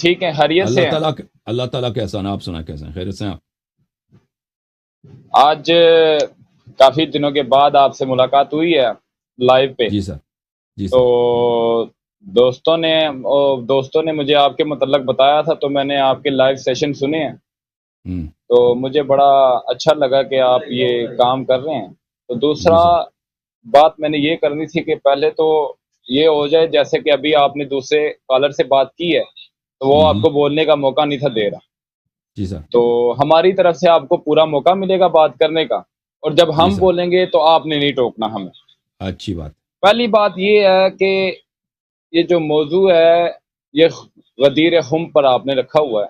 ٹھیک ہے، خیریت سے ہیں؟ اللہ تعالیٰ کے احسان، آپ سنائیں کیسے ہیں؟ خیریت سے ہیں آپ؟ آج کافی دنوں کے بعد آپ سے ملاقات ہوئی ہے لائیو پہ. جی سر، جی تو سر. دوستوں نے مجھے آپ کے متعلق بتایا تھا، تو میں نے آپ کے لائیو سیشن سنے ہیں. ہوں. تو مجھے بڑا اچھا لگا کہ آپ یہ کام کر رہے ہیں. تو جی دوسرا سر. بات میں نے یہ کرنی تھی کہ پہلے تو یہ ہو جائے، جیسے کہ ابھی آپ نے دوسرے کالر سے بات کی ہے تو وہ آپ ہوں. کو بولنے کا موقع نہیں تھا دے رہا. جی سر. تو ہماری طرف سے آپ کو پورا موقع ملے گا بات کرنے کا، اور جب جی ہم سر. بولیں گے تو آپ نے نہیں ٹوکنا ہمیں. اچھی بات. پہلی بات یہ ہے کہ یہ جو موضوع ہے یہ غدیر خم پر آپ نے رکھا ہوا ہے،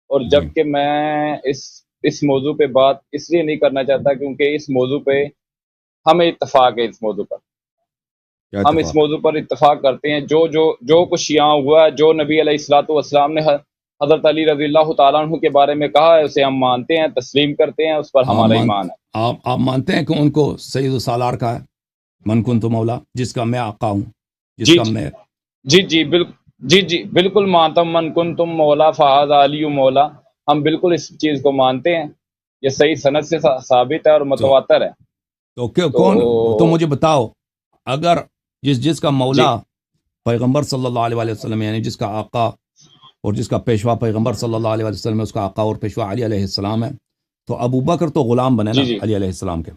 اور جی. جبکہ میں اس موضوع پہ بات اس لیے نہیں کرنا چاہتا کیونکہ اس موضوع پہ ہمیں اتفاق ہے. اس موضوع پر کیا ہم اس اتفاق ہے؟ موضوع پر اتفاق کرتے ہیں. جو کچھ یہاں ہوا ہے، جو نبی علیہ الصلوۃ والسلام نے حضرت علی رضی اللہ تعالیٰ عنہ کے بارے میں کہا ہے، اسے ہم مانتے ہیں، تسلیم کرتے ہیں، اس پر آپ ہمارا ایمان ہے. آپ مانتے ہیں کہ ان کو سید السالار کا ہے؟ من کنت مولا، جس کا میں آقا ہوں، جس جی کا جی میں. جی جی بالکل. جی بالکل مانتا ہوں. من کنتم مولا فہذا علی مولا. ہم بالکل اس چیز کو مانتے ہیں. یہ صحیح سند سے ثابت ہے اور تو متواتر ہے. تو تو مجھے بتاؤ، اگر جس کا جی مولا پیغمبر صلی اللہ علیہ وسلم، یعنی جس کا آقا اور جس کا پیشوا پیغمبر صلی اللہ علیہ وسلم ہے، اس کا آقا اور پیشوا علی علیہ السلام ہے، تو ابو بکر تو غلام بنے نا جی جی علی علیہ السلام کے؟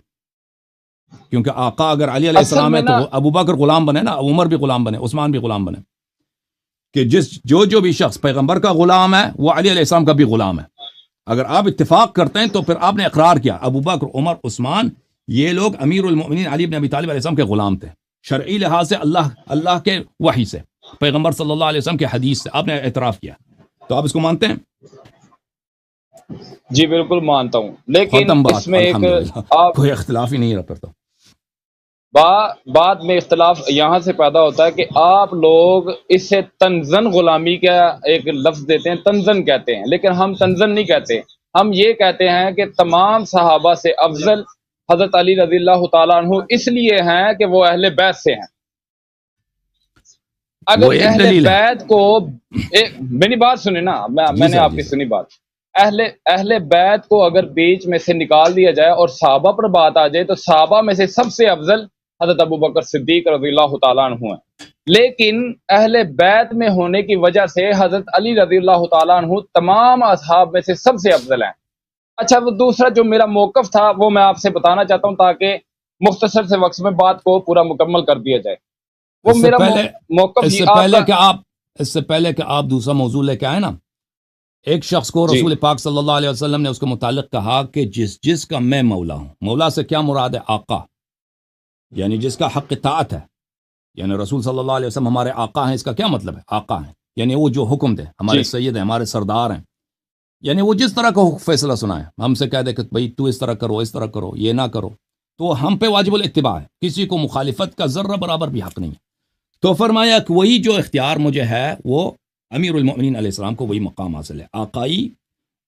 کیونکہ آقا اگر علی علیہ اصل السلام ہے میں تو نا ابو بکر غلام بنے نا، عمر بھی غلام بنے، عثمان بھی غلام بنے. کہ جو بھی شخص پیغمبر کا غلام ہے وہ علی علیہ السلام کا بھی غلام ہے. اگر آپ اتفاق کرتے ہیں تو پھر آپ نے اقرار کیا ابو بکر، عمر، عثمان، یہ لوگ امیر المؤمنین علی بن ابی طالب علیہ السلام کے غلام تھے، شرعی لحاظ سے اللہ کے وحی سے، پیغمبر صلی اللہ علیہ وسلم کے حدیث سے آپ نے اعتراف کیا. تو آپ اس کو مانتے ہیں؟ جی بالکل مانتا ہوں، لیکن ختم اس بات، میں ایک الحمدللہ. آپ کوئی اختلاف ہی نہیں رہا پھر تو. بعد میں اختلاف یہاں سے پیدا ہوتا ہے کہ آپ لوگ اس سے تنزن غلامی کا ایک لفظ دیتے ہیں، تنزن کہتے ہیں، لیکن ہم تنزن نہیں کہتے. ہم یہ کہتے ہیں کہ تمام صحابہ سے افضل حضرت علی رضی اللہ تعالیٰ عنہ اس لیے ہیں کہ وہ اہل بیت سے ہیں. وہ اگر ایک اہل دلیل ہے. بیت کو میری بات سنیں نا، میں جی نے سر، آپ جی کی سر. سنی بات. اہل بیت کو اگر بیچ میں سے نکال دیا جائے اور صحابہ پر بات آ جائے تو صحابہ میں سے سب سے افضل حضرت ابو بکر صدیق رضی اللہ تعالیٰ عنہ ہیں. لیکن اہل بیت میں ہونے کی وجہ سے حضرت علی رضی اللہ تعالیٰ عنہ تمام اصحاب میں سے سب سے افضل ہیں. اچھا، وہ دوسرا جو میرا موقف تھا وہ میں آپ سے بتانا چاہتا ہوں تاکہ مختصر سے وقت میں بات کو پورا مکمل کر دیا جائے. وہ اس سے میرا پہلے موقف اس سے آپ پہلے کا. کہ آپ اس سے پہلے کہ آپ دوسرا موضوع لے کے آئے نا، ایک شخص کو جی رسول پاک صلی اللہ علیہ وسلم نے اس کے متعلق کہا کہ جس کا میں مولا ہوں. مولا سے کیا مراد ہے؟ آقا، یعنی جس کا حق اطاعت ہے. یعنی رسول صلی اللہ علیہ وسلم ہمارے آقا ہیں، اس کا کیا مطلب ہے؟ آقا ہیں یعنی وہ جو حکم دے، ہمارے جی سید ہیں، ہمارے سردار ہیں. یعنی وہ جس طرح کا فیصلہ سنائے، ہم سے کہہ دے کہ بھئی تو اس طرح کرو، اس طرح کرو، یہ نہ کرو، تو ہم پہ واجب الاتباع ہے، کسی کو مخالفت کا ذرہ برابر بھی حق نہیں ہے. تو فرمایا کہ وہی جو اختیار مجھے ہے وہ امیر المؤمنین علیہ السلام کو وہی مقام حاصل ہے، آقائی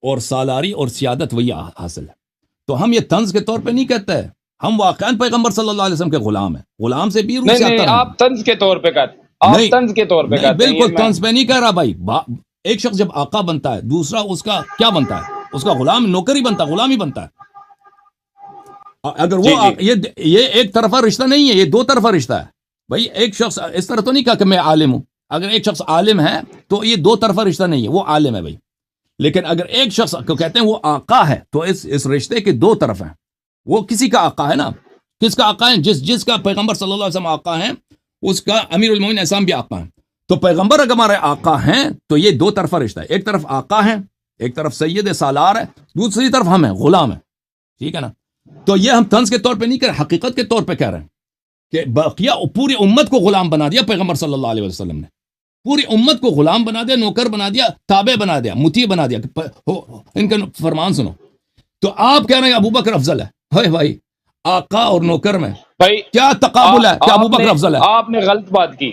اور سالاری اور سیادت وہی حاصل ہے. تو ہم یہ طنز کے طور پہ نہیں کہتے، ہم واقعاً پیغمبر صلی اللہ علیہ وسلم کے غلام ہیں، غلام سے بھی روح سے نہیں اتر ہیں. آپ طنز کے طور پہ کہتے آپ نہیں طنز کے طور پہ نہیں، کہتے ہیں، یہ بالکل میں. طنز پہ نہیں کہہ رہا بھائی. ایک شخص جب آقا بنتا ہے، دوسرا اس کا کیا بنتا ہے؟ اس کا غلام، نوکر ہی بنتا ہے، غلام ہی بنتا ہے. اگر وہ جی جی یہ ایک طرفہ رشتہ نہیں ہے، یہ دو طرفہ رشتہ ہے. بھائی ایک شخص اس طرح تو نہیں کہا کہ میں عالم ہوں. اگر ایک شخص عالم ہے تو یہ دو طرفہ رشتہ نہیں ہے، وہ عالم ہے بھائی. لیکن اگر ایک شخص کو کہتے ہیں وہ آقا ہے تو اس رشتے کے دو طرف ہیں. وہ کسی کا آقا ہے نا. کس کا آقا ہے؟ جس کا پیغمبر صلی اللہ علیہ وسلم آقا ہیں، اس کا امیر المومنین اسلام بھی آقا ہیں. تو پیغمبر اگر ہمارے آقا ہیں تو یہ دو طرفہ رشتہ ہے. ایک طرف آقا ہیں، ایک طرف سید سالار ہے، دوسری طرف ہم ہیں، غلام ہیں. ٹھیک ہے نا؟ تو یہ ہم طنز کے طور پہ نہیں کہہ رہے، حقیقت کے طور پہ کہہ رہے ہیں کہ بقیہ پوری امت کو غلام بنا دیا پیغمبر صلی اللہ علیہ وسلم نے. پوری امت کو غلام بنا دیا، نوکر بنا دیا، تابع بنا دیا، مطیع بنا دیا. ان کا فرمان سنو. تو آپ کہہ رہے ہیں ابو بکر افضل ہے. ہائے بھائی، آقا اور نوکر میں بھائی کیا تقابل ہے کہ ابو بکر افضل ہے؟ آپ نے غلط بات کی.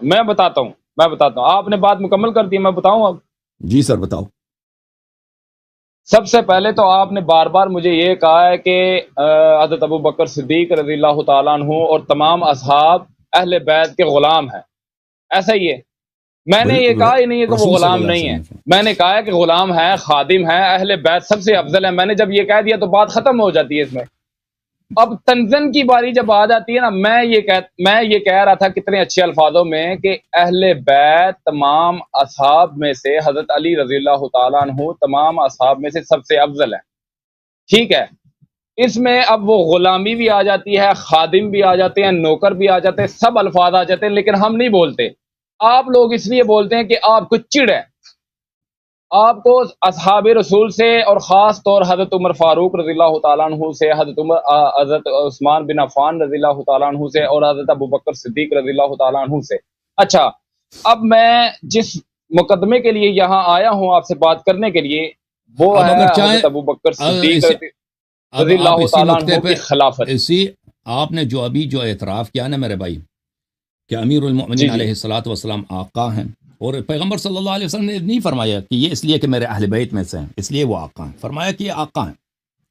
میں بتاتا ہوں آپ نے بات مکمل کر دی، میں بتاؤں اب. جی سر بتاؤ. سب سے پہلے تو آپ نے بار بار مجھے یہ کہا ہے کہ حضرت ابو بکر صدیق رضی اللہ تعالیٰ عنہ اور تمام اصحاب اہل بیت کے غلام ہیں. ایسا ہی ہے؟ میں نے یہ کہا ہی نہیں ہے کہ وہ رسول صلی غلام اللہ نہیں علیہ ہے، وسلم میں نے کہا ہے کہ غلام ہے، خادم ہے، اہل بیت سب سے افضل ہے. میں نے جب یہ کہہ دیا تو بات ختم ہو جاتی ہے اس میں. اب تنزن کی باری جب آ جاتی ہے نا، میں یہ کہہ رہا تھا کتنے اچھے الفاظوں میں کہ اہل بیت تمام اصحاب میں سے حضرت علی رضی اللہ تعالیٰ عنہ تمام اصحاب میں سے سب سے افضل ہے. ٹھیک ہے، اس میں اب وہ غلامی بھی آ جاتی ہے، خادم بھی آ جاتے ہیں، نوکر بھی آ جاتے ہیں، سب الفاظ آ جاتے ہیں، لیکن ہم نہیں بولتے. آپ لوگ اس لیے بولتے ہیں کہ آپ کو چڑ ہے. آپ کو اصحاب رسول سے اور خاص طور حضرت عمر فاروق رضی اللہ تعالیٰ عنہ سے، حضرت عثمان بن عفان رضی اللہ تعالیٰ عنہ سے اور حضرت ابو بکر صدیق رضی اللہ تعالیٰ عنہ سے. اچھا، اب میں جس مقدمے کے لیے یہاں آیا ہوں آپ سے بات کرنے کے لیے، وہ اب ہے اگر چاہیں حضرت ابو بکر صدیق اب رضی آپ اللہ اسی تعالیٰ نقطے عنہ پہ کی خلافت. آپ نے جو ابھی اعتراف کیا نا میرے بھائی کہ امیر المؤمنین جی جی علیہ الصلاۃ والسلام آقا ہیں، اور پیغمبر صلی اللہ علیہ وسلم نے نہیں فرمایا کہ یہ اس لیے کہ میرے اہل بیت میں سے ہیں اس لیے وہ آقا ہیں، فرمایا کہ یہ آقا ہیں.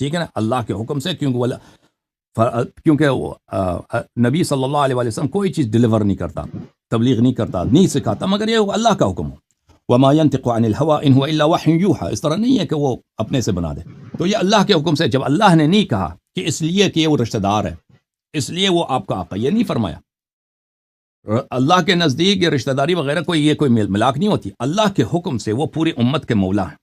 ٹھیک ہے نا، اللہ کے حکم سے، کیونکہ وہ نبی صلی اللہ علیہ وسلم کوئی چیز ڈلیور نہیں کرتا، تبلیغ نہیں کرتا، نہیں سکھاتا، مگر یہ اللہ کا حکم ہو. وما ينطق عن الهوى ان هو الا وحي يوحى، اس طرح نہیں ہے کہ وہ اپنے سے بنا دے. تو یہ اللہ کے حکم سے، جب اللہ نے نہیں کہا کہ اس لیے کہ وہ رشتہ دار ہے اس لیے وہ آپ کا آقا، یہ نہیں فرمایا. اللہ کے نزدیک یہ رشتہ داری وغیرہ کوئی ملاک نہیں ہوتی. اللہ کے حکم سے وہ پوری امت کے مولا ہیں،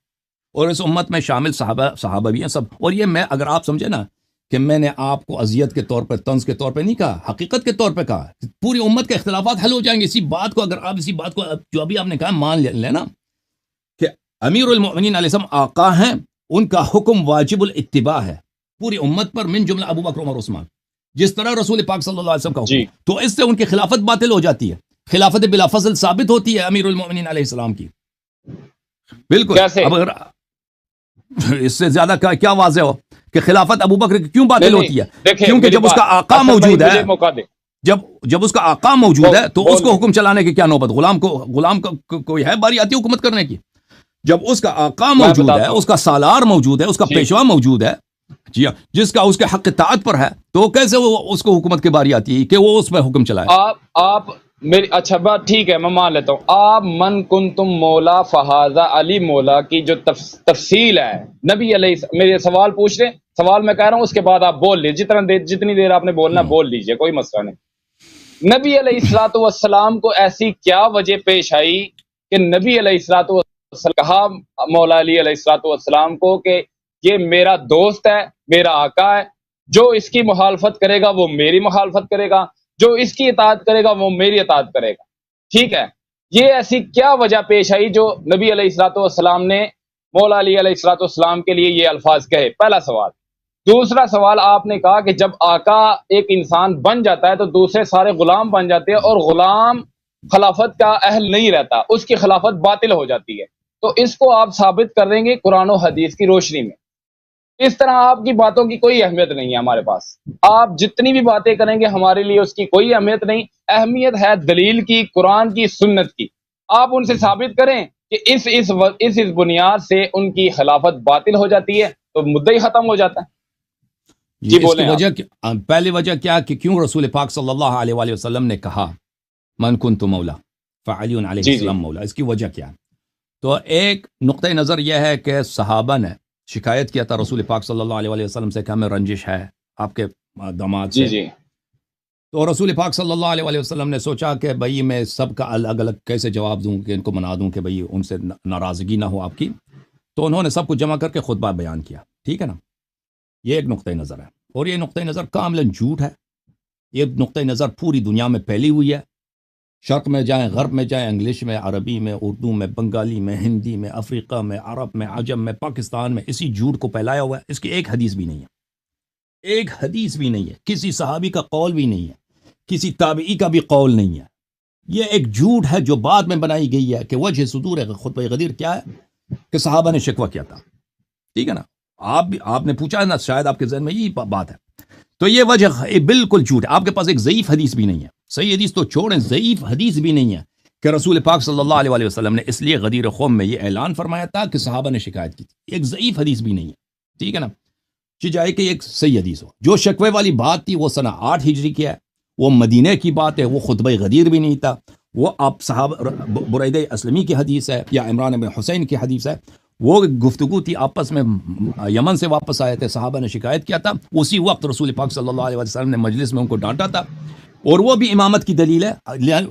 اور اس امت میں شامل صحابہ بھی ہیں سب. اور یہ میں اگر آپ سمجھے نا کہ میں نے آپ کو اذیت کے طور پر، طنز کے طور پہ نہیں کہا، حقیقت کے طور پہ کہا. پوری امت کے اختلافات حل ہو جائیں گے اسی بات کو، اگر آپ اسی بات کو جو ابھی آپ نے کہا مان لینا کہ امیر المؤمنین علیہ السلام آقا ہیں، ان کا حکم واجب الاتباع ہے پوری امت پر، من جملہ ابو بکر عمر عثمان، جس طرح رسول پاک صلی اللہ علیہ وسلم کا حکم. جی تو اس سے ان کی خلافت باطل ہو جاتی ہے، خلافت بلا فضل ثابت ہوتی ہے امیر المؤمنین علیہ السلام کی. بالکل. کیسے؟ اب اگر اس سے زیادہ کیا واضح ہو کہ خلافت ابو بکر کی کیوں باطل ہوتی ہے؟ کیونکہ جب اس کا آقا موجود ہے، جب اس کا آقا موجود ہے تو اس کو حکم چلانے کی کیا نوبت؟ غلام کو کوئی ہے باری آتی حکومت کرنے کی؟ جب اس کا آقا موجود ہے، اس کا سالار موجود ہے، اس کا پیشوا موجود ہے، جی جس کا اس کے حق اطاعت پر ہے، تو کیسے وہ اس کو حکومت کی باری آتی ہے کہ وہ اس پہ حکم چلائے؟ آپ میری اچھا بات ٹھیک ہے، میں مان لیتا ہوں. آپ من کنتم مولا فہذا علی مولا کی جو تفصیل ہے نبی علیہ، میرے سوال پوچھ رہے، سوال میں کہہ رہا ہوں، اس کے بعد آپ بول لیجیے، جتنی دیر آپ نے بولنا بول لیجیے، کوئی مسئلہ نہیں. نبی علیہ الصلوۃ والسلام کو ایسی کیا وجہ پیش آئی کہ نبی علیہ الصلوۃ والسلام کہا مولا علی علیہ الصلوۃ والسلام کو کہ یہ میرا دوست ہے، میرا آقا ہے، جو اس کی مخالفت کرے گا وہ میری مخالفت کرے گا، جو اس کی اطاعت کرے گا وہ میری اطاعت کرے گا. ٹھیک ہے، یہ ایسی کیا وجہ پیش آئی جو نبی علیہ الصلوۃ والسلام نے مولا علی علیہ الصلوۃ والسلام کے لیے یہ الفاظ کہے؟ پہلا سوال. دوسرا سوال، آپ نے کہا کہ جب آقا ایک انسان بن جاتا ہے تو دوسرے سارے غلام بن جاتے ہیں، اور غلام خلافت کا اہل نہیں رہتا، اس کی خلافت باطل ہو جاتی ہے. تو اس کو آپ ثابت کر دیں گے قرآن و حدیث کی روشنی میں. اس طرح آپ کی باتوں کی کوئی اہمیت نہیں ہے ہمارے پاس. آپ جتنی بھی باتیں کریں گے ہمارے لیے اس کی کوئی اہمیت نہیں. اہمیت ہے دلیل کی، قرآن کی، سنت کی. آپ ان سے ثابت کریں کہ اس بنیاد سے ان کی خلافت باطل ہو جاتی ہے تو مدعا ہی ختم ہو جاتا ہے. جی اس کی وجہ پہلی وجہ کیا کہ کیوں رسول پاک صلی اللہ علیہ وآلہ وسلم نے کہا من کنت مولا فعلی علیہ السلام مولا؟ اس کی وجہ کیا ہے؟ تو ایک نقطہ نظر یہ ہے کہ صحابہ نے شکایت کیا تھا رسول پاک صلی اللہ علیہ وسلم سے کہ ہمیں رنجش ہے آپ کے داماد سے. جی تو رسول پاک صلی اللہ علیہ وسلم نے سوچا کہ بھئی میں سب کا الگ الگ کیسے جواب دوں کہ ان کو منا دوں کہ بھئی ان سے ناراضگی نہ ہو آپ کی. تو انہوں نے سب کو جمع کر کے خطبہ بیان کیا. ٹھیک ہے نا، یہ ایک نقطہ نظر ہے، اور یہ نقطہ نظر کاملاً جھوٹ ہے. یہ نقطہ نظر پوری دنیا میں پھیلی ہوئی ہے، شرق میں جائیں، غرب میں جائیں، انگلش میں، عربی میں، اردو میں، بنگالی میں، ہندی میں، افریقہ میں، عرب میں، عجم میں، پاکستان میں اسی جھوٹ کو پھیلایا ہوا ہے. اس کی ایک حدیث بھی نہیں ہے، ایک حدیث بھی نہیں ہے، کسی صحابی کا قول بھی نہیں ہے، کسی تابعی کا بھی قول نہیں ہے. یہ ایک جھوٹ ہے جو بعد میں بنائی گئی ہے کہ وجہ صدور خطبہ غدیر کیا ہے کہ صحابہ نے شکوہ کیا تھا. ٹھیک ہے نا، آپ نے پوچھا نا، شاید آپ کے ذہن میں یہی بات ہے. تو یہ وجہ بالکل جھوٹ ہے. آپ کے پاس ایک ضعیف حدیث بھی نہیں ہے، صحیح حدیث تو چھوڑیں، ضعیف حدیث بھی نہیں ہے کہ رسول پاک صلی اللہ علیہ وسلم نے اس لیے غدیر قوم میں یہ اعلان فرمایا تھا کہ صحابہ نے شکایت کی تھی. ایک ضعیف حدیث بھی نہیں ہے. ٹھیک ہے نا، چاہے کہ ایک صحیح حدیث ہو. جو شکوے والی بات تھی وہ سنہ 8 ہجری کی ہے، وہ مدینے کی بات ہے، وہ خطبہ غدیر بھی نہیں تھا. وہ آپ صحابہ برید اسلمی کی حدیث ہے یا عمران بن حسین کی حدیث ہے، وہ گفتگو تھی آپس میں، یمن سے واپس آئے تھے، صحابہ نے شکایت کیا تھا، اسی وقت رسول پاک صلی اللہ علیہ وسلم نے مجلس میں ان کو ڈانٹا تھا، اور وہ بھی امامت کی دلیل ہے،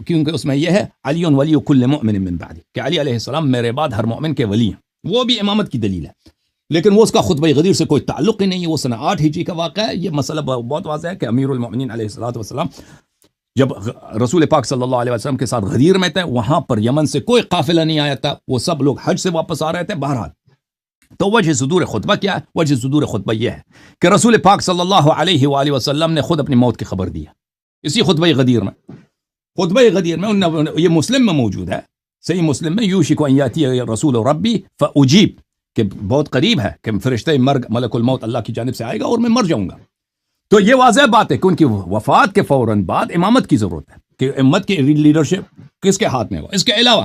کیونکہ اس میں یہ ہے علی ولی کل مؤمن من بعد، کہ علی علیہ السلام میرے بعد ہر مومن کے ولی ہیں، وہ بھی امامت کی دلیل ہے، لیکن وہ اس کا خطبہ غدیر سے کوئی تعلق ہی نہیں ہے، وہ سنہ 8 ہجری کا واقعہ ہے۔ یہ مسئلہ بہت واضح ہے کہ امیر المؤمنین علیہ الصلوۃ والسلام جب رسول پاک صلی اللہ علیہ وسلم کے ساتھ غدیر میں تھے، وہاں پر یمن سے کوئی قافلہ نہیں آیا تھا، وہ سب لوگ حج سے واپس آ رہے تھے۔ بہرحال تو وجہ صدور خطبہ کیا ہے؟ وجہ صدور خطبہ یہ ہے کہ رسول پاک صلی اللہ علیہ وآلہ وسلم نے خود اپنی موت کی خبر دی ہے اسی خطبہ غدیر میں۔ خطبہ غدیر میں یہ مسلم میں موجود ہے، صحیح مسلم میں، یوشک ان یاتی رسول ربی فاجیب، کہ بہت قریب ہے کہ فرشتہ مرگ ملک الموت اللہ کی جانب سے آئے گا اور میں مر جاؤں گا۔ تو یہ واضح بات ہے کہ ان کی وفات کے فوراً بعد امامت کی ضرورت ہے، کہ امت کی لیڈرشپ کس کے ہاتھ میں ہو۔ اس کے علاوہ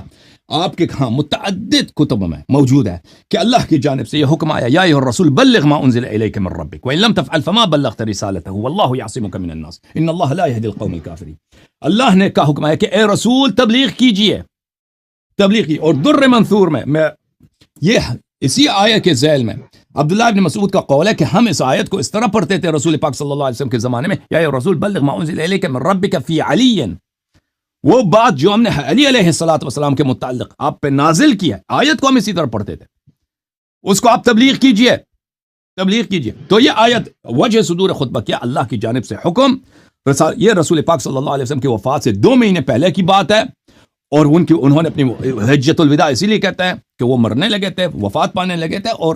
آپ کے ہاں متعدد کتب میں موجود ہے کہ اللہ کی جانب سے یہ حکم آیا، یا ایھا الرسول بلغ ما انزل الیک من ربک وان لم تفعل فما بلغت رسالته واللہ یعصمک من الناس ان اللہ لا یهدی القوم الکافرین۔ اللہ نے کا حکم ہے کہ اے رسول تبلیغ کیجئے، تبلیغ کی۔ اور در منثور میں یہ اسی آیت کے ذیل میں عبداللہ ابن مسعود کا قول ہے کہ ہم اس آیت کو اس طرح پڑھتے تھے رسول پاک صلی اللہ علیہ وسلم کے زمانے میں، یا ایھا الرسول بلغ ما انزل الیک من ربک فی علی، وہ بات جو ہم نے علی علیہ السلام کے متعلق آپ پہ نازل کیا، آیت کو ہم اسی طرح پڑھتے تھے، اس کو آپ تبلیغ کیجئے، تبلیغ کیجئے۔ تو یہ آیت وجہ صدور خطبہ کیا، اللہ کی جانب سے حکم، یہ رسول پاک صلی اللہ علیہ وسلم کی وفات سے 2 مہینے پہلے کی بات ہے، اور انہوں نے اپنی حجۃ الوداع اسی لیے کہتے ہیں کہ وہ مرنے لگے تھے، وفات پانے لگے تھے، اور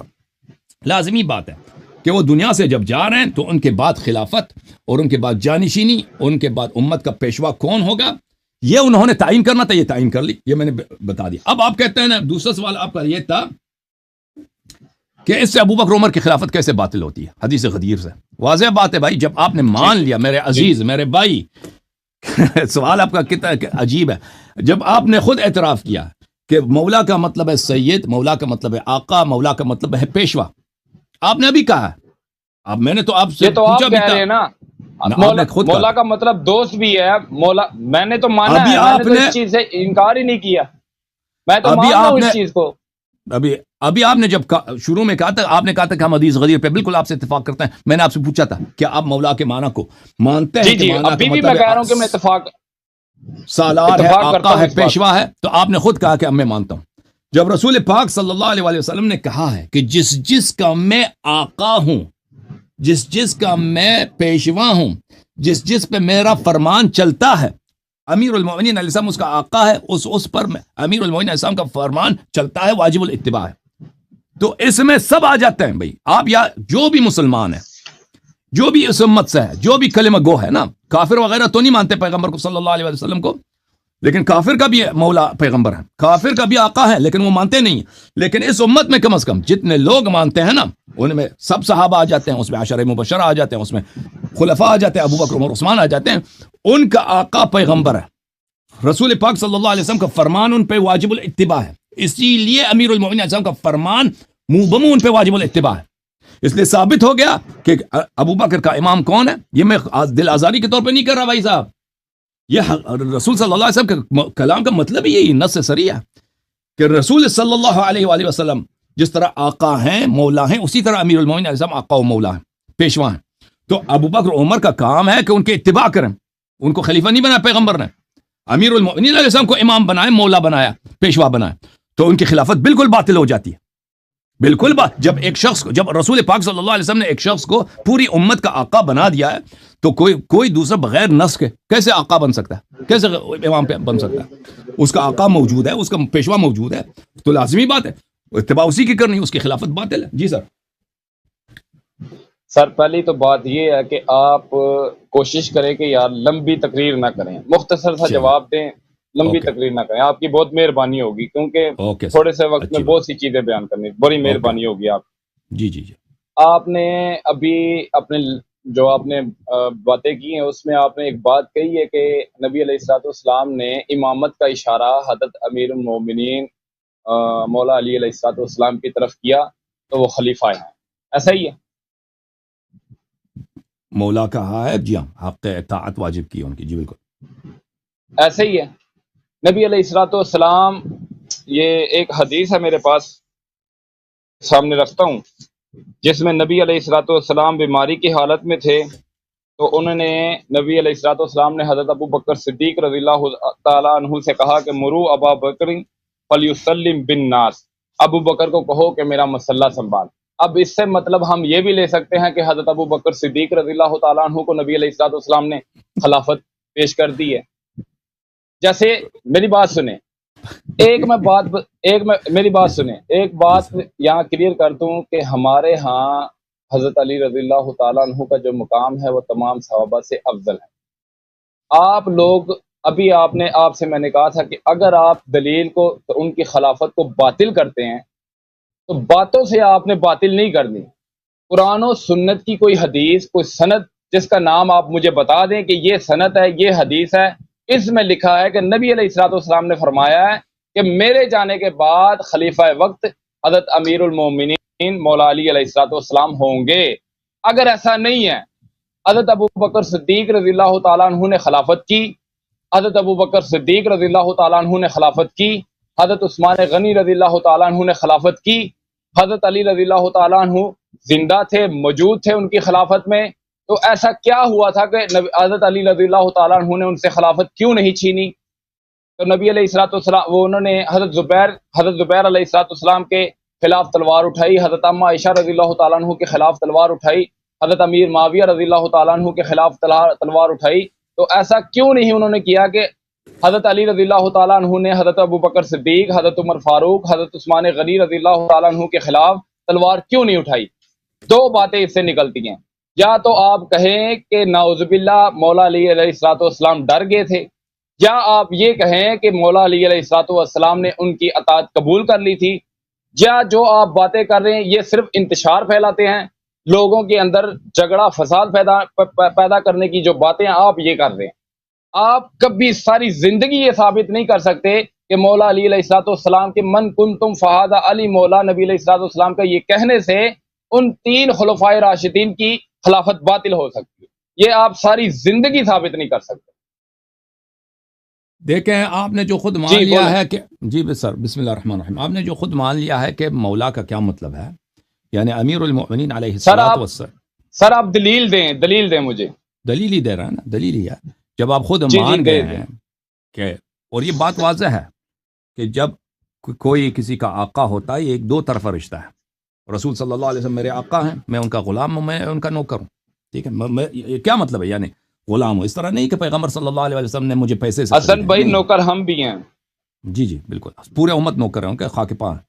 لازمی بات ہے کہ وہ دنیا سے جب جا رہے ہیں تو ان کے بعد خلافت اور ان کے بعد جانشینی، ان کے بعد امت کا پیشوا کون ہوگا، یہ انہوں نے تعین کرنا تھا، یہ تعین کر لی، یہ میں نے بتا دیا۔ اب آپ کہتے ہیں نا، دوسرا سوال آپ کا یہ تھا کہ اس سے ابوبکر عمر کی خلافت کیسے باطل ہوتی ہے حدیث غدیر سے۔ واضح بات ہے بھائی، جب آپ نے مان لیا میرے عزیز، میرے بھائی، سوال آپ کا کتنا عجیب ہے، جب آپ نے خود اعتراف کیا کہ مولا کا مطلب ہے سید، مولا کا مطلب ہے آقا، مولا کا مطلب ہے پیشوا، آپ نے ابھی کہا، اب میں نے تو آپ سے پوچھا بھی تھا، مولا کا مطلب دوست بھی ہے، مولا میں نے تو مانا ہے، میں نے تو اس چیز سے انکار ہی نہیں کیا، میں تو مان رہا ہوں اس چیز کو۔ ابھی آپ نے جب شروع میں کہا تھا، آپ نے کہا تھا کہ ہم حدیث غدیر پہ بالکل آپ سے اتفاق کرتے ہیں، میں نے آپ سے پوچھا تھا کہ آپ مولا کے معنی کو مانتے ہیں؟ جی ابھی بھی میں کہہ رہا ہوں کہ میں اتفاق سالار ہے، آقا ہے، پیشوا ہے، تو آپ نے خود کہا کہ اب میں مانتا ہوں۔ جب رسول پاک صلی اللہ علیہ وآلہ وسلم نے کہا ہے کہ جس کا میں آقا ہوں، جس کا میں پیشوا ہوں، جس پہ میرا فرمان چلتا ہے، امیر المؤمنین علیہ السلام اس کا آقا ہے، اس پر امیر المؤمنین علیہ السلام کا فرمان چلتا ہے، واجب الاتباع ہے۔ تو اس میں سب آ جاتے ہیں بھائی، آپ یا جو بھی مسلمان ہے، جو بھی اس امت سے ہے، جو بھی کلمہ گو ہے نا، کافر وغیرہ تو نہیں مانتے پیغمبر کو صلی اللہ علیہ وسلم کو، لیکن کافر کا بھی مولا پیغمبر ہے، کافر کا بھی آقا ہے، لیکن وہ مانتے نہیں۔ لیکن اس امت میں کم از کم جتنے لوگ مانتے ہیں نا، ان میں سب صحابہ آ جاتے ہیں، اس میں عشرہ مبشرہ آ جاتے ہیں، اس میں خلفاء آ جاتے ہیں، ابو بکر عمر عثمان آ جاتے ہیں، ان کا آقا پیغمبر ہے، رسول پاک صلی اللہ علیہ وسلم کا فرمان ان پہ واجب الاتباع ہے، اسی لیے امیر المؤمنین علیہ السلام کا فرمان منہ بمنہ ان پہ واجب الاتباع ہے۔ اس لیے ثابت ہو گیا کہ ابو بکر کا امام کون ہے، یہ میں دل آزاری کے طور پہ نہیں کر رہا بھائی صاحب، یہ رسول صلی اللہ علیہ وسلم کے کلام کا مطلب ہی یہی نص صریح ہے کہ رسول صلی اللہ علیہ وآلہ وسلم جس طرح آقا ہیں، مولا ہیں، اسی طرح امیر المؤمنین علیہ السلام آقا و مولا ہیں، پیشوا ہیں۔ تو ابو بکر عمر کا کام ہے کہ ان کے اتباع کریں، ان کو خلیفہ نہیں بنایا پیغمبر نے، امیر المؤمنین علیہ السلام کو امام بنائے، مولا بنایا، پیشوا بنایا، تو ان کی خلافت بالکل باطل ہو جاتی ہے، بالکل جب ایک شخص کو، جب رسول پاک صلی اللہ علیہ وسلم نے ایک شخص کو پوری امت کا آقا بنا دیا ہے، تو کوئی دوسرا بغیر نسخ کے کیسے آقا بن سکتا ہے، کیسے امام بن سکتا ہے؟ اس کا آقا موجود ہے، اس کا پیشوا موجود ہے، تو لازمی بات ہے اتباع اسی کی کرنی، اس کی خلافت باطل ہے۔ جی سر پہلی تو بات یہ ہے کہ آپ کوشش کریں کہ یار لمبی تقریر نہ کریں، مختصر سا جواب دیں، لمبی تقریر نہ کریں، آپ کی بہت مہربانی ہوگی، کیونکہ تھوڑے سے وقت میں بہت سی چیزیں بیان کرنی، بڑی مہربانی ہوگی آپ۔ جی آپ نے ابھی اپنے جو آپ نے باتیں کی ہیں اس میں آپ نے ایک بات کہی ہے کہ نبی علیہ الصلوۃ والسلام نے امامت کا اشارہ حضرت امیر المومنین مولا علی علیہ الصلوۃ والسلام کی طرف کیا تو وہ خلیفہ ہیں، ایسا ہی ہے؟ مولا کہا ہے، جی ہاں، حق اطاعت واجب کی ان کی، جی بالکل ایسا ہی ہے۔ نبی علیہ الصلوۃ والسلام، یہ ایک حدیث ہے میرے پاس، سامنے رکھتا ہوں، جس میں نبی علیہ الصلوۃ والسلام بیماری کی حالت میں تھے، تو انہوں نے، نبی علیہ الصلوۃ والسلام نے حضرت ابو بکر صدیق رضی اللہ تعالیٰ عنہ سے کہا کہ مرو ابا بکر فلیسلم بالناس، ابو بکر کو کہو کہ میرا مسلح سنبھال۔ اب اس سے مطلب ہم یہ بھی لے سکتے ہیں کہ حضرت ابو بکر صدیق رضی اللہ تعالیٰ عنہ کو نبی علیہ الصلوۃ والسلام نے خلافت پیش کر دی ہے۔ جیسے میری بات سنیں، میری بات سنیں، ایک بات یہاں کلیئر کر دوں کہ ہمارے ہاں حضرت علی رضی اللہ تعالیٰ عنہ کا جو مقام ہے وہ تمام صحابہ سے افضل ہے۔ آپ لوگ، ابھی آپ سے میں نے کہا تھا کہ اگر آپ دلیل کو، ان کی خلافت کو باطل کرتے ہیں تو باتوں سے آپ نے باطل نہیں کرنی۔ قرآن و سنت کی کوئی حدیث، کوئی سند جس کا نام آپ مجھے بتا دیں کہ یہ سند ہے، یہ حدیث ہے، اس میں لکھا ہے کہ نبی علیہ الصلوۃ والسلام نے فرمایا ہے کہ میرے جانے کے بعد خلیفہ وقت حضرت امیر المومنین مولا علی علیہ الصلوۃ والسلام ہوں گے۔ اگر ایسا نہیں ہے، حضرت ابو بکر صدیق رضی اللہ تعالیٰ عنہ نے خلافت کی، حضرت ابو بکر صدیق رضی اللہ تعالیٰ عنہ نے خلافت کی، حضرت عثمان غنی رضی اللہ تعالیٰ عنہ نے خلافت کی، حضرت علی رضی اللہ تعالیٰ عنہ زندہ تھے، موجود تھے ان کی خلافت میں، تو ایسا کیا ہوا تھا کہ حضرت علی رضی اللہ تعالیٰ عنہ نے ان سے خلافت کیوں نہیں چھینی؟ تو نبی علیہ الصلوۃ والسلام، وہ انہوں نے حضرت زبیر علیہ الصلوۃ والسلام کے خلاف تلوار اٹھائی، حضرت اما عائشہ رضی اللہ تعالیٰ عنہ کے خلاف تلوار اٹھائی، حضرت امیر معاویہ رضی اللہ تعالیٰ عنہ کے خلاف تلوار اٹھائی، تو ایسا کیوں نہیں انہوں نے کیا کہ حضرت علی رضی اللہ تعالیٰ عنہ نے حضرت ابو بکر صدیق، حضرت عمر فاروق، حضرت عثمان غنی رضی اللہ تعالیٰ عنہ کے خلاف تلوار کیوں نہیں اٹھائی؟ دو باتیں اس سے نکلتی ہیں، یا تو آپ کہیں کہ نعوذ باللہ مولا علی علیہ الصلوۃ والسلام ڈر گئے تھے، یا آپ یہ کہیں کہ مولا علی علیہ الصلوۃ والسلام نے ان کی اطاعت قبول کر لی تھی، یا جو آپ باتیں کر رہے ہیں یہ صرف انتشار پھیلاتے ہیں، لوگوں کے اندر جھگڑا فساد پیدا کرنے کی جو باتیں آپ یہ کر رہے ہیں۔ آپ کبھی ساری زندگی یہ ثابت نہیں کر سکتے کہ مولا علی علیہ الصلوۃ والسلام کے من کنتم فہذا علی مولا، نبی علیہ الصلوۃ والسلام کا یہ کہنے سے ان تین خلفائے راشدین کی خلافت باطل ہو سکتی ہے، یہ آپ ساری زندگی ثابت نہیں کر سکتے۔ دیکھیں، آپ نے جو خود مان لیا ہے کہ جی سر، بسم اللہ الرحمن الرحیم، آپ نے جو خود مان لیا ہے کہ مولا کا کیا مطلب ہے، یعنی امیر المؤمنین علیہ الصلوۃ والسلام۔ سر آپ دلیل دیں مجھے۔ دلیل ہی دے رہا ہے نا، دلیل ہی ہے، جب آپ خود مان گئے ہیں کہ، اور یہ بات واضح ہے کہ جب کوئی کسی کا آقا ہوتا ہے یہ ایک دو طرفہ رشتہ ہے۔ رسول صلی اللہ علیہ وسلم میرے آقا ہیں، میں ان کا غلام ہوں، میں ان کا نوکر ہوں، ٹھیک ہے، کیا مطلب ہے، یعنی غلام ہوں، اس طرح نہیں کہ پیغمبر صلی اللہ علیہ وسلم نے مجھے پیسے سے حسن بھائی نوکر ہم بھی ہیں، جی بالکل، پورے امت نوکر ہیں ان کے، خاک پا ہیں،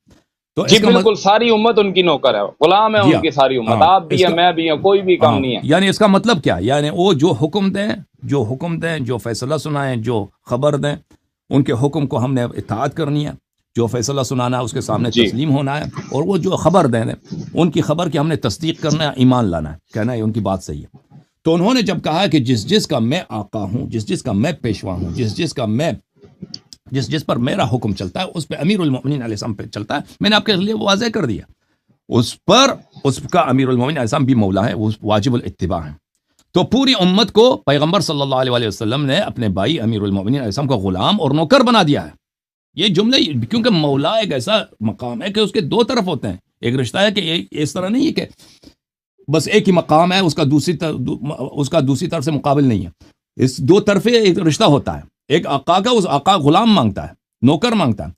تو جی بالکل، ساری امت ان کی نوکر ہے، غلام ہے ان کی ساری امت، آپ بھی ہیں، میں بھی ہوں، کوئی بھی کم نہیں ہے۔ یعنی اس کا مطلب کیا، یعنی وہ جو حکم دیں، جو فیصلہ سنائیں، جو خبر دیں، ان کے حکم کو ہم نے اطاعت کرنی ہے، جو فیصلہ سنانا ہے اس کے سامنے تسلیم ہونا ہے، اور وہ جو خبر دیں ان کی خبر کی ہم نے تصدیق کرنا ہے، ایمان لانا ہے، کہنا ہے ان کی بات صحیح ہے۔ تو انہوں نے جب کہا کہ جس کا میں آقا ہوں، جس کا میں پیشوا ہوں، جس پر میرا حکم چلتا ہے اس پہ امیر المؤمنین علیہ السلام پہ چلتا ہے، میں نے آپ کے لیے واضح کر دیا، اس کا امیر المؤمنین علیہ السلام بھی مولا ہے، وہ واجب الاتباع ہے۔ تو پوری امت کو پیغمبر صلی اللہ علیہ وسلم نے اپنے بھائی امیر المؤمنین علیہ السلام کو غلام اور نوکر بنا دیا ہے۔ یہ جملے، کیونکہ مولا ایک ایسا مقام ہے کہ اس کے دو طرف ہوتے ہیں، ایک رشتہ ہے کہ اس طرح نہیں ہے کہ بس ایک ہی مقام ہے، اس کا دوسری طرف سے مقابل نہیں ہے، اس دو طرفے ایک رشتہ ہوتا ہے، ایک آقا کا، اس آقا غلام مانگتا ہے، نوکر مانگتا ہے،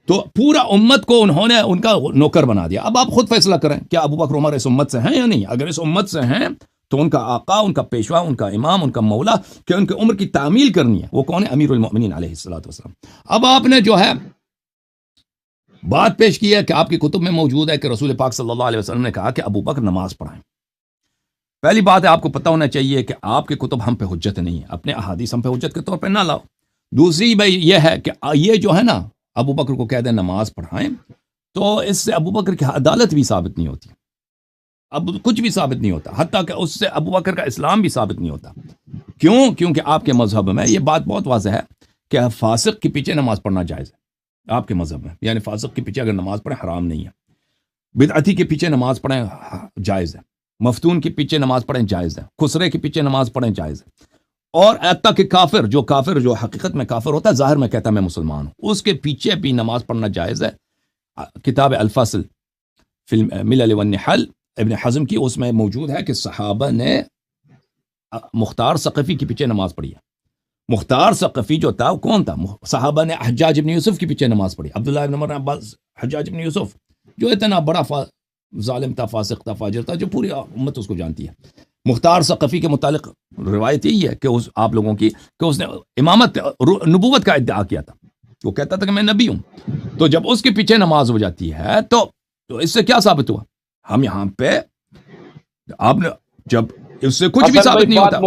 تو پورا امت کو انہوں نے ان کا نوکر بنا دیا۔ اب آپ خود فیصلہ کریں کیا ابو بکر عمر اس امت سے ہیں یا نہیں؟ اگر اس امت سے ہیں تو ان کا آقا، ان کا پیشوا، ان کا امام، ان کا مولا کہ ان کی عمر کی تعمیل کرنی ہے، وہ کون ہے؟ امیر المؤمنین علیہ الصلوۃ والسلام۔ اب آپ نے جو ہے بات پیش کی ہے کہ آپ کی کتب میں موجود ہے کہ رسول پاک صلی اللہ علیہ وسلم نے کہا کہ ابو بکر نماز پڑھائیں۔ پہلی بات ہے آپ کو پتہ ہونا چاہیے کہ آپ کی کتب ہم پہ حجت نہیں ہے، اپنے احادیث ہم پہ حجت کے طور پہ نہ لاؤ۔ دوسری بھائی یہ ہے کہ یہ جو ہے نا ابو بکر کو کہہ دیں نماز پڑھائیں، تو اس سے ابو بکر کی عدالت بھی ثابت نہیں ہوتی، اب کچھ بھی ثابت نہیں ہوتا، حتیٰ کہ اس سے ابو بکر کا اسلام بھی ثابت نہیں ہوتا۔ کیونکہ آپ کے مذہب میں یہ بات بہت واضح ہے کہ فاسق کے پیچھے نماز پڑھنا جائز ہے آپ کے مذہب میں، یعنی فاسق کے پیچھے اگر نماز پڑھیں حرام نہیں ہے، بدعتی کے پیچھے نماز پڑھیں جائز ہے، مفتون کے پیچھے نماز پڑھیں جائز ہے، خسرے کے پیچھے نماز پڑھیں جائز ہے، اور حتیٰ کہ کافر جو حقیقت میں کافر ہوتا ہے، ظاہر میں کہتا ہے میں مسلمان ہوں، اس کے پیچھے بھی نماز پڑھنا جائز ہے۔ کتاب الفصل فی الملل والنحل ابن حزم کی، اس میں موجود ہے کہ صحابہ نے مختار ثقفی کے پیچھے نماز پڑھی ہے۔ مختار ثقفی جو تھا وہ کون تھا؟ صحابہ نے حجاج ابن یوسف کے پیچھے نماز پڑھی، عبداللہ ابن عمر عباس، حجاج ابن یوسف جو اتنا بڑا ظالم تھا، فاسق تھا، فاجر تھا، جو پوری امت اس کو جانتی ہے۔ مختار ثقفی کے متعلق روایت یہی ہے کہ آپ لوگوں کی کہ اس نے امامت نبوت کا ادعا کیا تھا، وہ کہتا تھا کہ میں نبی ہوں۔ تو جب اس کے پیچھے نماز ہو جاتی ہے تو اس سے کیا ثابت ہوا؟ ہم یہاں پہ آپ نے جب اس سے کچھ بھی ثابت نہیں ہوتا،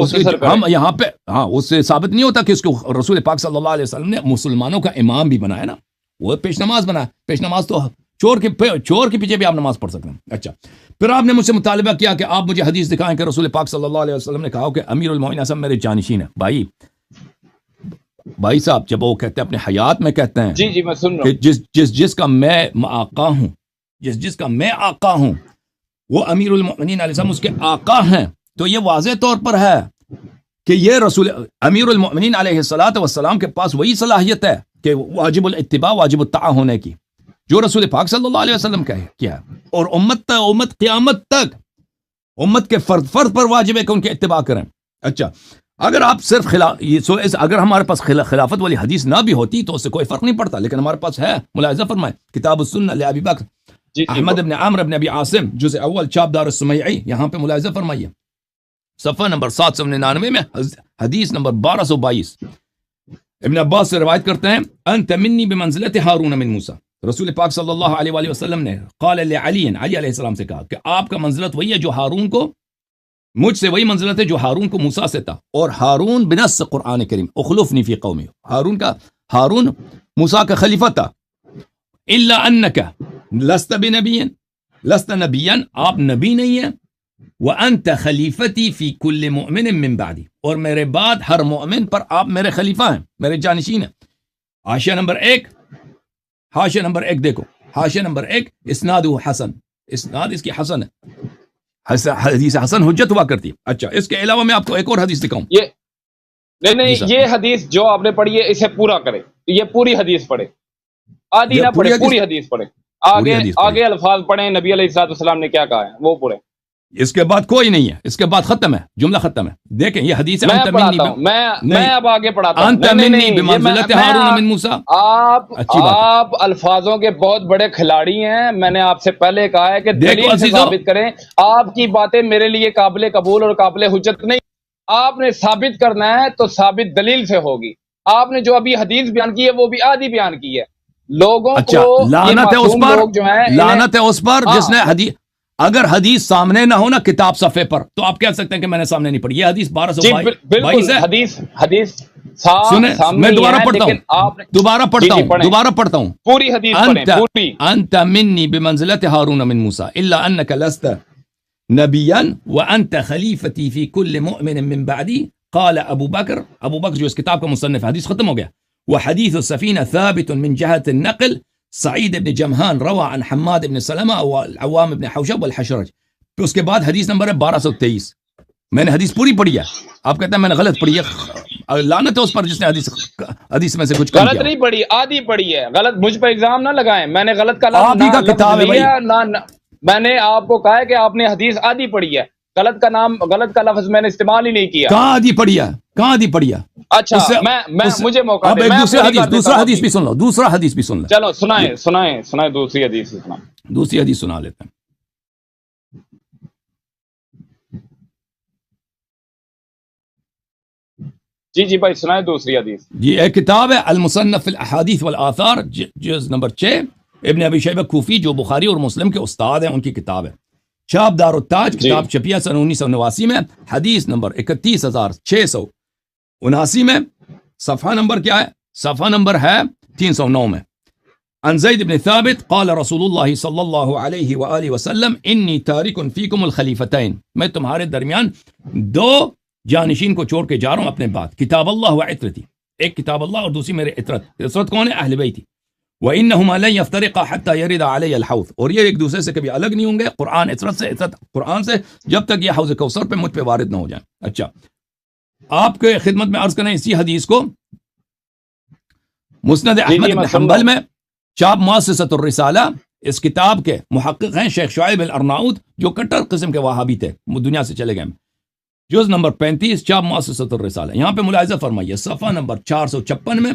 ہم یہاں پہ اس سے ثابت نہیں ہوتا کہ اس کو رسول پاک صلی اللہ علیہ وسلم نے مسلمانوں کا امام بھی بنایا نا، وہ پیش نماز بنایا۔ پیش نماز تو چور کے پیچھے بھی آپ نماز پڑھ سکتے ہیں۔ اچھا، پھر آپ نے مجھ سے مطالبہ کیا کہ آپ مجھے حدیث دکھائیں کہ رسول پاک صلی اللہ علیہ وسلم نے کہا کہ امیر المومنین سب میرے جانشین ہیں۔ بھائی صاحب، جب وہ کہتے ہیں اپنے حیات میں کہتے ہیں جی میں سن رہا ہوں کہ جس کا میں آقا ہوں، جس کا میں آقا ہوں وہ امیر المومنین علیہ السلام اس کے آقا ہیں، تو یہ واضح طور پر ہے کہ یہ رسول امیر المومنین علیہ الصلوۃ والسلام کے پاس وہی صلاحیت ہے کہ واجب الاتباع واجب الطاعہ ہونے کی جو رسول پاک صلی اللہ علیہ وسلم کا ہے کیا ہے، اور امت قیامت تک امت کے فرد پر واجب ہے کہ ان کے اتباع کریں۔ اچھا، اگر آپ صرف اگر ہمارے پاس خلافت والی حدیث نہ بھی ہوتی تو اس سے کوئی فرق نہیں پڑتا، لیکن ہمارے پاس ہے۔ ملاحظہ فرمائے کتاب السنہ لابی بکر احمد ابن عامر ابن ابی عاصم جزء اول چاپ دار السمیعی، یہاں پہ ملاحظہ فرمائیے صفحہ نمبر 799 میں حدیث نمبر 1222 ابن عباس سے روایت کرتے ہیں، انت منی بمنزلت ہارون من موسیٰ، رسول پاک صلی اللہ علیہ وآلہ وسلم نے قال لعلی علیہ السلام سے کہا کہ آپ کا منزلت وہی ہے جو ہارون کو، مجھ سے وہی منزلت ہے جو ہارون کو موسیٰ سے تھا، اور ہارون بنص قرآن کریم اخلفنی فی قومی، ہارون موسیٰ کا خلیفہ تھا، الا انک لست بنبی، لست نبیا، آپ نبی نہیں ہیں، وانت خلیفتی فی کل مؤمن من بعدی، اور میرے بعد ہر مؤمن پر آپ میرے خلیفہ ہیں، میرے جانشین ہیں۔ حاشیہ نمبر 1 دیکھو، حاشیہ نمبر 1 اسناد حسن، اسناد اس کی حسن ہے، حدیث حسن حجت ہوا کرتی ہے۔ اچھا، اس کے علاوہ میں آپ کو ایک اور حدیث دکھاؤں۔ یہ حدیث جو آپ نے پڑھی ہے اسے پورا کرے، یہ پوری حدیث پڑھے، آدھی نہ پڑھے، پوری حدیث پڑھے، آگے الفاظ پڑھیں نبی علیہ الصلوۃ والسلام نے کیا کہا ہے وہ پورے۔ اس کے بعد کوئی نہیں ہے، اس کے بعد ختم ہے، جملہ ختم ہے۔ دیکھیں یہ حدیث ہے، میں اب آگے پڑھاتا ہوں۔ انت منی بمنزلت ہارون من موسیٰ۔ آپ الفاظوں کے بہت بڑے کھلاڑی ہیں، میں نے آپ سے پہلے کہا ہے کہ دلیل سے ثابت کریں، آپ کی باتیں میرے لیے قابل قبول اور قابل حجت نہیں، آپ نے ثابت کرنا ہے تو ثابت دلیل سے ہوگی۔ آپ نے جو ابھی حدیث بیان کی ہے وہ بھی آدھی بیان کی ہے، لوگوں کو لعنت ہے اس پر جس نے حدیث، اگر حدیث سامنے نہ ہو نا کتاب صفحے پر تو آپ کہہ سکتے ہیں کہ میں نے سامنے نہیں پڑھی۔ یہ حدیث 1222 ہے، حدیث میں دوبارہ پڑھتا ہوں پوری حدیث پڑھیں۔ انت منی بمنزلت ہارون من موسیٰ الا انک لست نبیا وانت خلیفتی فی کل مؤمن من بعدی قال ابو بکر جو اس کتاب کا مصنف، حدیث ختم ہو گیا۔ وحدیث السفینہ ثابت من جہت النقل، سعید ابن جمہان روا عن حماد ابن سلمہ والعوام ابن حوشب والحشرج۔ پھر اس کے بعد حدیث نمبر ہے 1223۔ میں نے حدیث پوری پڑھی ہے، آپ کہتے ہیں میں نے غلط پڑھی ہے، لعنت ہے اس پر جس نے حدیث میں سے کچھ غلط نہیں پڑھی، آدھی پڑھی ہے۔ غلط مجھ پر الزام نہ لگائیں، میں نے غلط کا لفظ، آپ ہی کا کتاب ہے بھائی، میں نے آپ کو کہا ہے کہ آپ نے حدیث آدھی پڑھی ہے، غلط کا لفظ میں نے استعمال ہی نہیں کیا۔ کہاں آدھی پڑھی ہے؟ اچھا، مجھے موقع دیں، دوسرا حدیث بھی سن لو، چلو سنائیں دوسری حدیث سنا لیتے ہیں۔ جی بھائی سنائیں دوسری حدیث۔ یہ ایک کتاب ہے المصنف الاحادیث والآثار، جز نمبر 6، ابن ابی شیبہ کوفی جو بخاری اور مسلم کے استاد ہیں، ان کی کتاب ہے، چھاپ دار التاج، کتاب چھپیا سن 1989 میں، حدیث نمبر 31679 میں، صفحہ نمبر کیا ہے؟ صفحہ نمبر ہے 309 میں۔ عن زید بن ثابت قال رسول اللہ صلی اللہ علیہ وآلہ وسلم انی تارک فیکم الخلیفتین، میں تمہارے درمیان دو جانشین کو چھوڑ کے جا رہا ہوں اپنے بعد، کتاب اللہ و عطرتی، ایک کتاب اللہ اور دوسری میرے عطرت کون ہے؟ اہل بیتی، وَإِنَّهُمَا لَن يَفْتَرِقَا حَتَّى يَرِدَ عَلَيَّ الْحَوْض، اور یہ ایک دوسرے سے کبھی الگ نہیں ہوں گے، قرآن عطرت سے، عطرت قرآن سے، جب تک یہ حوض کوثر پہ مجھ پہ وارد نہ ہو جائیں۔ اچھا، آپ کے خدمت میں عرض کریں اسی حدیث کو مسند جی احمد جی بن میں سن رہا حنبل ہوں. میں چاپ مؤسسۃ الرسالہ، اس کتاب کے محقق ہیں شیخ شعیب الارناؤط جو کٹر قسم کے وہابی تھے، وہ دنیا سے چلے گئے، جز نمبر 35 چاپ مؤسسۃ الرسالہ. یہاں پہ ملاحظہ فرمائیے صفحہ نمبر 456 میں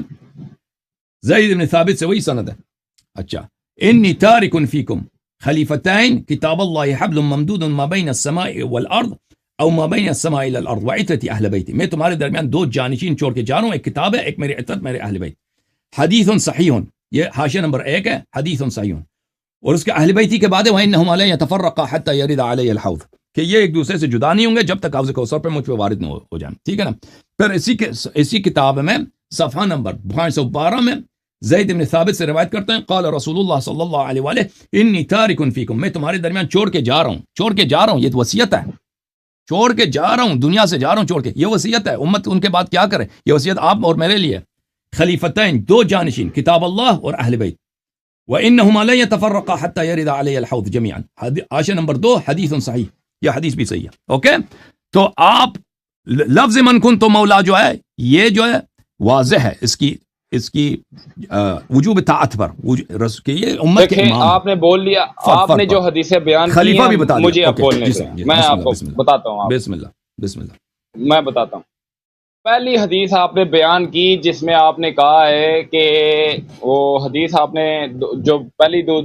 زید بن ثابت سے وہی سند ہے. اچھا، انی تارک فیکم خلیفتین کتاب اللہ حبل ممدود ما بین السماء والارض او ما بین السماء الى الارض وعترتی اہل بیتی. میں تمہارے درمیان دو جانشین چھوڑ کے جا رہا ہوں، ایک کتاب ہے، ایک میری عترت میرے اہل بیت. حدیث صحیح، یہ حاشیہ نمبر 1 ہے، حدیث صحیح. اور اس کے اہل بیتی کے بعد وَإِنَّهُمَا لَن يَتَفَرَّقَا حَتَّى يَرِدَ عَلَيَّ الْحَوْض، کہ یہ ایک دوسرے سے جدا نہیں ہوں گے جب تک حوض کوثر پہ مجھ پہ وارد نہ ہو جائیں. ٹھیک ہے نا. پھر اسی کتاب میں صفحہ نمبر 512 میں زید بن ثابت سے روایت کرتے ہیں قال رسول اللہ صلی اللہ علیہ وآلہ انی تارک فیکم، میں تمہارے درمیان چھوڑ کے جا رہا ہوں. یہ تو وصیت ہے، چھوڑ کے جا رہا ہوں، دنیا سے جا رہا ہوں چھوڑ کے. یہ وصیت ہے، امت ان کے بعد کیا کرے، یہ وصیت آپ اور میرے لیے. خلیفتین، دو جانشین، کتاب اللہ اور اہل بیت. وَإِنَّهُمَا لَن يَتَفَرَّقَا حَتَّى يَرِدَ عَلَيَّ الْحَوْض جَمِيعًا. حاشیہ نمبر 2 حدیث صحیح، یہ حدیث بھی صحیح ہے. اوکے، تو آپ لفظ من کنت مولا جو ہے یہ جو ہے واضح ہے اس کی وجوب طاعت پر کہ یہ امت کے دیکھیں امام. آپ نے بول لیا، آپ نے جو حدیثیں بیان کی خلیفہ بھی ہیں بتا دیا. مجھے اب اوکے، بولنے جی دیں، سر، جی، میں بسم آپ اللہ، کو بسم اللہ، بتاتا ہوں. بسم اللہ، بسم اللہ. میں بتاتا ہوں. پہلی حدیث آپ نے بیان کی جس میں آپ نے کہا ہے کہ وہ حدیث آپ نے جو پہلی جو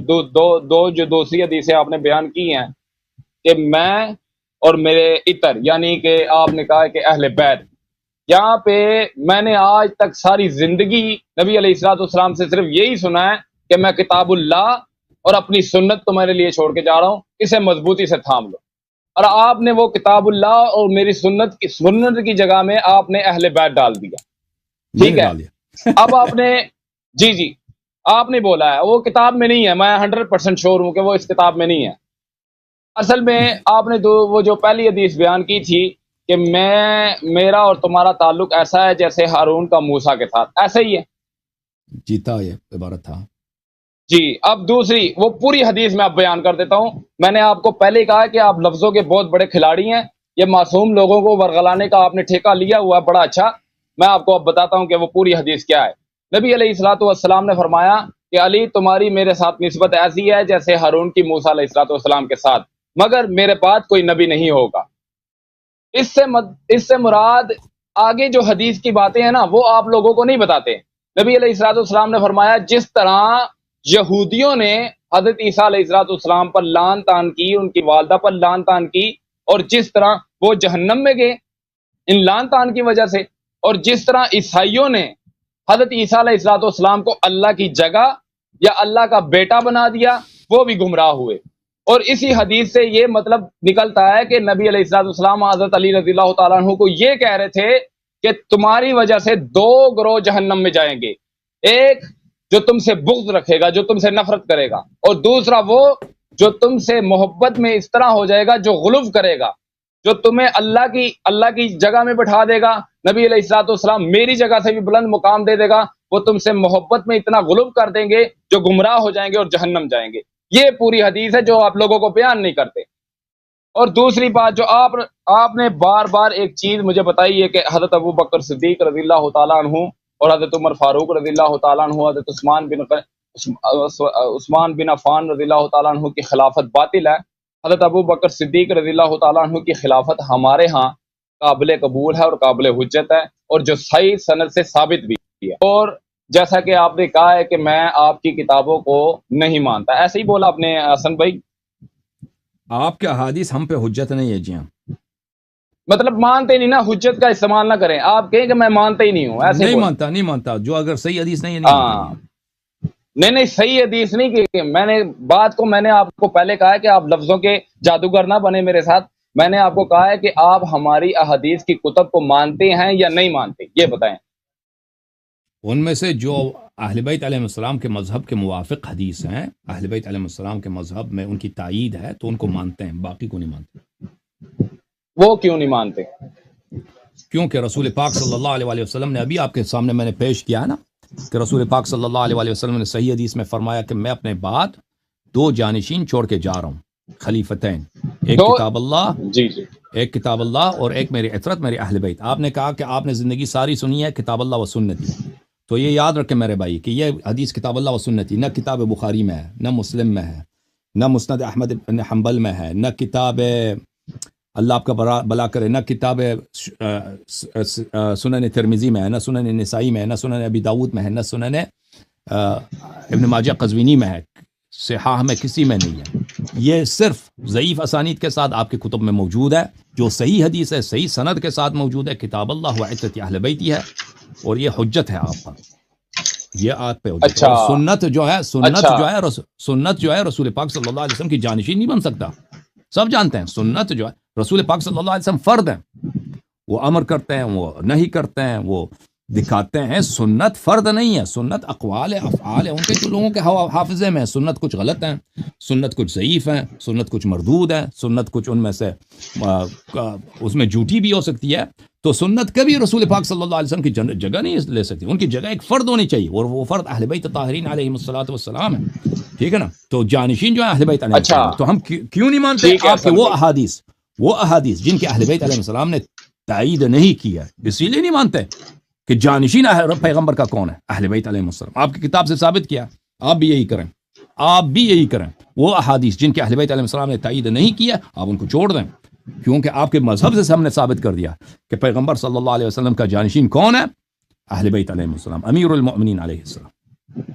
دوسری حدیثیں آپ نے بیان کی ہیں کہ میں اور میرے عطر، یعنی کہ آپ نے کہا کہ اہل بیت. یہاں پہ میں نے آج تک ساری زندگی نبی علیہ الصلوۃ والسلام سے صرف یہی سنا ہے کہ میں کتاب اللہ اور اپنی سنت تمہارے لیے چھوڑ کے جا رہا ہوں، اسے مضبوطی سے تھام لو. اور آپ نے وہ کتاب اللہ اور میری سنت کی جگہ میں آپ نے اہل بیت ڈال دیا. ٹھیک ہے. اب آپ نے جی آپ نے بولا ہے وہ کتاب میں نہیں ہے، میں 100% شور ہوں کہ وہ اس کتاب میں نہیں ہے. اصل میں آپ نے وہ جو پہلی حدیث بیان کی تھی کہ میرا اور تمہارا تعلق ایسا ہے جیسے ہارون کا موسیٰ کے ساتھ، ایسا ہی ہے. جیتا یہ عبارت تھا. جی، اب دوسری وہ پوری حدیث میں آپ بیان کر دیتا ہوں. میں نے آپ کو پہلے کہا کہ آپ لفظوں کے بہت بڑے کھلاڑی ہیں، یہ معصوم لوگوں کو ورغلانے کا آپ نے ٹھیکہ لیا ہوا ہے، بڑا اچھا. میں آپ کو اب بتاتا ہوں کہ وہ پوری حدیث کیا ہے. نبی علیہ الصلوۃ والسلام نے فرمایا کہ علی تمہاری میرے ساتھ نسبت ایسی ہے جیسے ہارون کی موسیٰ علیہ الصلوۃ والسلام کے ساتھ، مگر میرے بعد کوئی نبی نہیں ہوگا. اس سے مراد آگے جو حدیث کی باتیں ہیں نا وہ آپ لوگوں کو نہیں بتاتے. نبی علیہ الصلوۃ والسلام نے فرمایا جس طرح یہودیوں نے حضرت عیسیٰ علیہ الصلوۃ والسلام پر لعن طعن کی، ان کی والدہ پر لعن طعن کی، اور جس طرح وہ جہنم میں گئے ان لعن طعن کی وجہ سے، اور جس طرح عیسائیوں نے حضرت عیسیٰ علیہ الصلوۃ والسلام کو اللہ کی جگہ یا اللہ کا بیٹا بنا دیا، وہ بھی گمراہ ہوئے. اور اسی حدیث سے یہ مطلب نکلتا ہے کہ نبی علیہ الصلوۃ والسلام حضرت علی رضی اللہ تعالیٰ عنہ کو یہ کہہ رہے تھے کہ تمہاری وجہ سے دو گروہ جہنم میں جائیں گے، ایک جو تم سے بغض رکھے گا، جو تم سے نفرت کرے گا، اور دوسرا وہ جو تم سے محبت میں اس طرح ہو جائے گا، جو غلو کرے گا، جو تمہیں اللہ کی جگہ میں بٹھا دے گا. نبی علیہ الصلوۃ والسلام میری جگہ سے بھی بلند مقام دے دے گا، وہ تم سے محبت میں اتنا غلو کر دیں گے جو گمراہ ہو جائیں گے اور جہنم جائیں گے. یہ پوری حدیث ہے جو آپ لوگوں کو بیان نہیں کرتے. اور دوسری بات جو آپ نے بار بار ایک چیز مجھے بتائی ہے کہ حضرت ابو بکر صدیق رضی اللہ تعالیٰ عنہ اور حضرت عمر فاروق رضی اللہ تعالیٰ عنہ، حضرت عثمان بن عفان رضی اللہ تعالیٰ عنہ کی خلافت باطل ہے. حضرت ابو بکر صدیق رضی اللہ تعالیٰ عنہ کی خلافت ہمارے ہاں قابل قبول ہے اور قابل حجت ہے، اور جو صحیح سند سے ثابت بھی ہے. اور جیسا کہ آپ نے کہا ہے کہ میں آپ کی کتابوں کو نہیں مانتا، ایسے ہی بولا آپ نے حسن بھائی. آپ کے احادیث ہم پہ حجت نہیں ہے. جی ہاں، مطلب مانتے نہیں نا، حجت کا استعمال نہ کریں. آپ کہیں کہ میں مانتا ہی نہیں ہوں، ایسے نہیں مانتا جو اگر صحیح حدیث نہیں ہے نہیں صحیح حدیث نہیں کہ میں نے آپ کو پہلے کہا ہے کہ آپ لفظوں کے جادوگر نہ بنے میرے ساتھ. میں نے آپ کو کہا ہے کہ آپ ہماری احادیث کی کتب کو مانتے ہیں یا نہیں مانتے، یہ بتائیں. ان میں سے جو اہل بیت علیہ السلام کے مذہب کے موافق حدیث ہیں، اہل بیت علیہ السلام کے مذہب میں ان کی تائید ہے تو ان کو مانتے ہیں، باقی کو نہیں مانتے. وہ کیوں نہیں مانتے؟ کیونکہ رسول پاک صلی اللہ علیہ وسلم نے ابھی آپ کے سامنے میں نے پیش کیا ہے نا کہ رسول پاک صلی اللہ علیہ وسلم نے صحیح حدیث میں فرمایا کہ میں اپنے بعد دو جانشین چھوڑ کے جا رہا ہوں، خلیفتین، ایک کتاب اللہ، جی ایک کتاب اللہ اور ایک میری عطرت میری اہل بیت. آپ نے کہا کہ آپ نے زندگی ساری سنی ہے کتاب اللہ و سنتی، تو یہ یاد رکھیں میرے بھائی کہ یہ حدیث کتاب اللہ و سنتی نہ کتاب بخاری میں ہے، نہ مسلم میں ہے، نہ مسند احمد بن حنبل میں ہے، نہ کتاب اللہ آپ کا بلا کرے، نہ کتاب سنن ترمذی میں ہے، نہ سنن نسائی میں ہے، نہ سنن ابی داود میں ہے، نہ سنن ابن ماجہ قزوینی میں ہے، صحاح میں کسی میں نہیں ہے. یہ صرف ضعیف اسانید کے ساتھ آپ کے کتب میں موجود ہے. جو صحیح حدیث ہے صحیح سند کے ساتھ موجود ہے کتاب اللہ و عطرت اہل بیتی ہے، اور یہ حجت ہے آپ پر، یہ آپ پہ حجت. اچھا. اور سنت جو ہے اچھا. سنت جو ہے رسول پاک صلی اللہ علیہ وسلم کی جانشین نہیں بن سکتا. سب جانتے ہیں سنت جو ہے رسول پاک صلی اللہ علیہ وسلم فرد ہیں، وہ امر کرتے ہیں، وہ نہیں کرتے ہیں، وہ دکھاتے ہیں. سنت فرد نہیں ہے، سنت اقوال ہے، افعال ہے، ان کے جو لوگوں کے حافظے میں. سنت کچھ غلط ہیں، سنت کچھ ضعیف ہیں، سنت کچھ مردود ہے، سنت کچھ ان میں سے اس میں جھوٹی بھی ہو سکتی ہے. تو سنت کبھی رسول پاک صلی اللہ علیہ وسلم کی جگہ نہیں لے سکتی. ان کی جگہ ایک فرد ہونی چاہیے، اور وہ فرد اہل بیت طاہرین علیہم الصلوۃ والسلام ہے. ٹھیک ہے نا؟ تو جانشین جو ہے اہل بیت علیہ السلام. تو ہم کیوں نہیں مانتے آپ کے وہ احادیث جن کے اہل بیت علیہ السلام نے تائید نہیں کیا، اسی لیے نہیں مانتے کہ جانشین پیغمبر کا کون ہے؟ اہل بیت علیہ السلام. آپ کی کتاب سے ثابت کیا، آپ بھی یہی کریں. وہ احادیث جن کے اہل بیت علیہ السلام نے تائید نہیں کیا آپ ان کو چھوڑ دیں، کیونکہ آپ کے مذہب سے ہم نے ثابت کر دیا کہ پیغمبر صلی اللہ علیہ وسلم کا جانشین کون ہے؟ اہل بیت علیہ السلام، امیر المؤمنین علیہ السلام.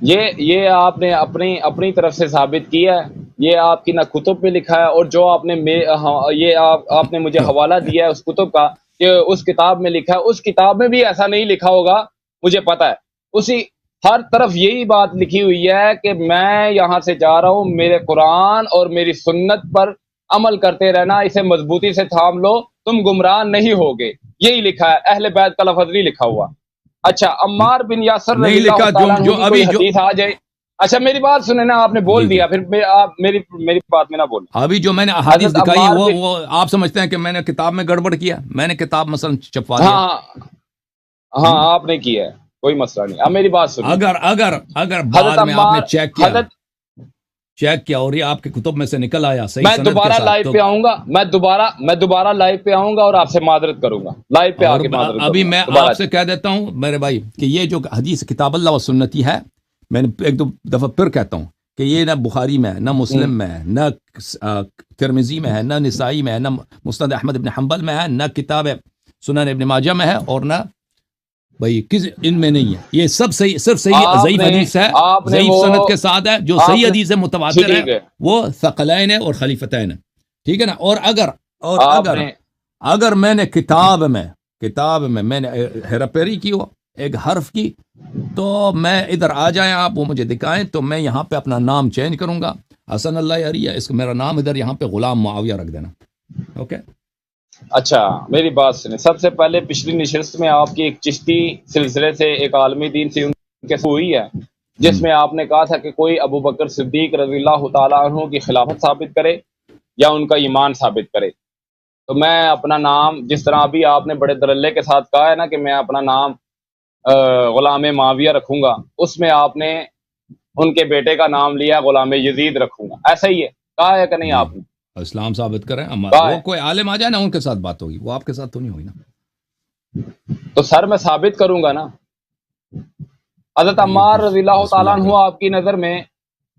یہ آپ نے اپنی طرف سے ثابت کیا ہے، یہ آپ کی نہ کتب میں لکھا ہے، اور جو آپ نے یہ آپ نے مجھے حوالہ دیا ہے اس کتب کا کہ اس کتاب میں لکھا ہے، اس کتاب میں بھی ایسا نہیں لکھا ہوگا، مجھے پتا ہے. اسی ہر طرف یہی بات لکھی ہوئی ہے کہ میں یہاں سے جا رہا ہوں، میرے قرآن اور میری سنت پر عمل کرتے رہنا، اسے مضبوطی سے تھام لو، تم گمراہ نہیں ہوگے. یہی لکھا ہے، اہل بیت کا لفظ نہیں لکھا ہوا. اچھا، عمار بن یاسر رضی اللہ تعالیٰ عنہ کی کوئی حدیث آ جائے. اچھا میری بات سنیں نا، آپ نے بول دیا، پھر آپ میری بات میں نہ بولیں. ابھی جو میں نے احادیث دکھائی ہے وہ آپ سمجھتے ہیں کہ میں نے کتاب میں گڑبڑ کیا؟ میں نے کتاب مثلا چھپوا دیا. ہاں آپ نے کیا ہے، کوئی مسئلہ نہیں. اب میری بات سنیں. اگر بعد میں آپ نے چیک کیا اور یہ آپ کے کتب میں سے نکل آیا صحیح میں دوبارہ لائیو پہ آؤں گا، میں دوبارہ لائیو پہ آؤں گا اور آپ سے معذرت کروں گا، لائیو پہ آ کے معذرت. ابھی میں آپ سے کہہ دیتا ہوں میرے بھائی کہ یہ جو حدیث کتاب اللہ و سنتی ہے، میں نے ایک دو دفعہ پھر کہتا ہوں کہ یہ نہ بخاری میں ہے، نہ مسلم میں ہے، نہ ترمذی میں ہے، نہ نسائی میں ہے، نہ مسند احمد بن حنبل میں ہے، نہ کتاب سنن ابن ماجہ میں ہے، اور نہ بھائی کس ان میں نہیں ہے. یہ سب صحیح، صرف صحیح ضعیف حدیث ہے، ضعیف سند کے ساتھ ہے. جو صحیح حدیث ہے متواتر ہے وہ ثقلین ہے اور خلیفتین ہے. ٹھیک ہے نا؟ اور اگر میں نے کتاب میں میں نے ہیرا پھیری کی ہو ایک حرف کی، تو میں ادھر آ جائیں آپ، وہ مجھے دکھائیں، تو میں یہاں پہ اپنا نام چینج کروں گا، حسن اللہ عریہ، اس کو میرا نام ادھر یہاں پہ غلام معاویہ رکھ دینا. اوکے. اچھا میری بات سنیں. سب سے پہلے پچھلی نشست میں آپ کی ایک چشتی سلسلے سے ایک عالمی دین سے ان کے ہوئی ہے، جس میں آپ نے کہا تھا کہ کوئی ابو بکر صدیق رضی اللہ تعالیٰ عنہ کی خلافت ثابت کرے یا ان کا ایمان ثابت کرے. تو میں اپنا نام، جس طرح ابھی آپ نے بڑے درلے کے ساتھ کہا ہے نا کہ میں اپنا نام غلام معاویہ رکھوں گا، اس میں آپ نے ان کے بیٹے کا نام لیا غلام یزید رکھوں گا، ایسا ہی ہے کہا ہے کہ نہیں آپ نے؟ اسلام ثابت کریں، وہ کوئی عالم آ جائے نا ان کے ساتھ بات ہوگی، وہ آپ کے ساتھ تو نہیں ہوئی نا. تو سر میں ثابت کروں گا نا. حضرت عمار رضی اللہ تعالیٰ عنہ آپ کی نظر میں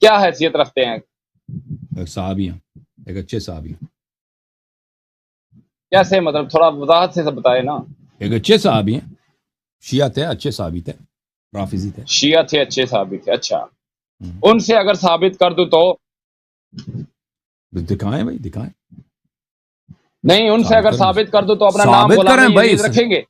کیا حیثیت رکھتے ہیں؟ ایک صحابی ہیں، ایک اچھے صحابی ہیں. کیسے مطلب؟ تھوڑا وضاحت سے بتائے نا. ایک اچھے صحابی ہیں، شیعہ تھے، اچھے صحابی تھے، رافضی تھے. شیعہ تھے، اچھے صحابی تھے. اچھا، ان سے اگر ثابت کر دوں تو دکھائیں بھائی، دکھائیں. نہیں، ان سے اگر ثابت کر دوں تو اپنا نام غلام یزید رکھیں گے.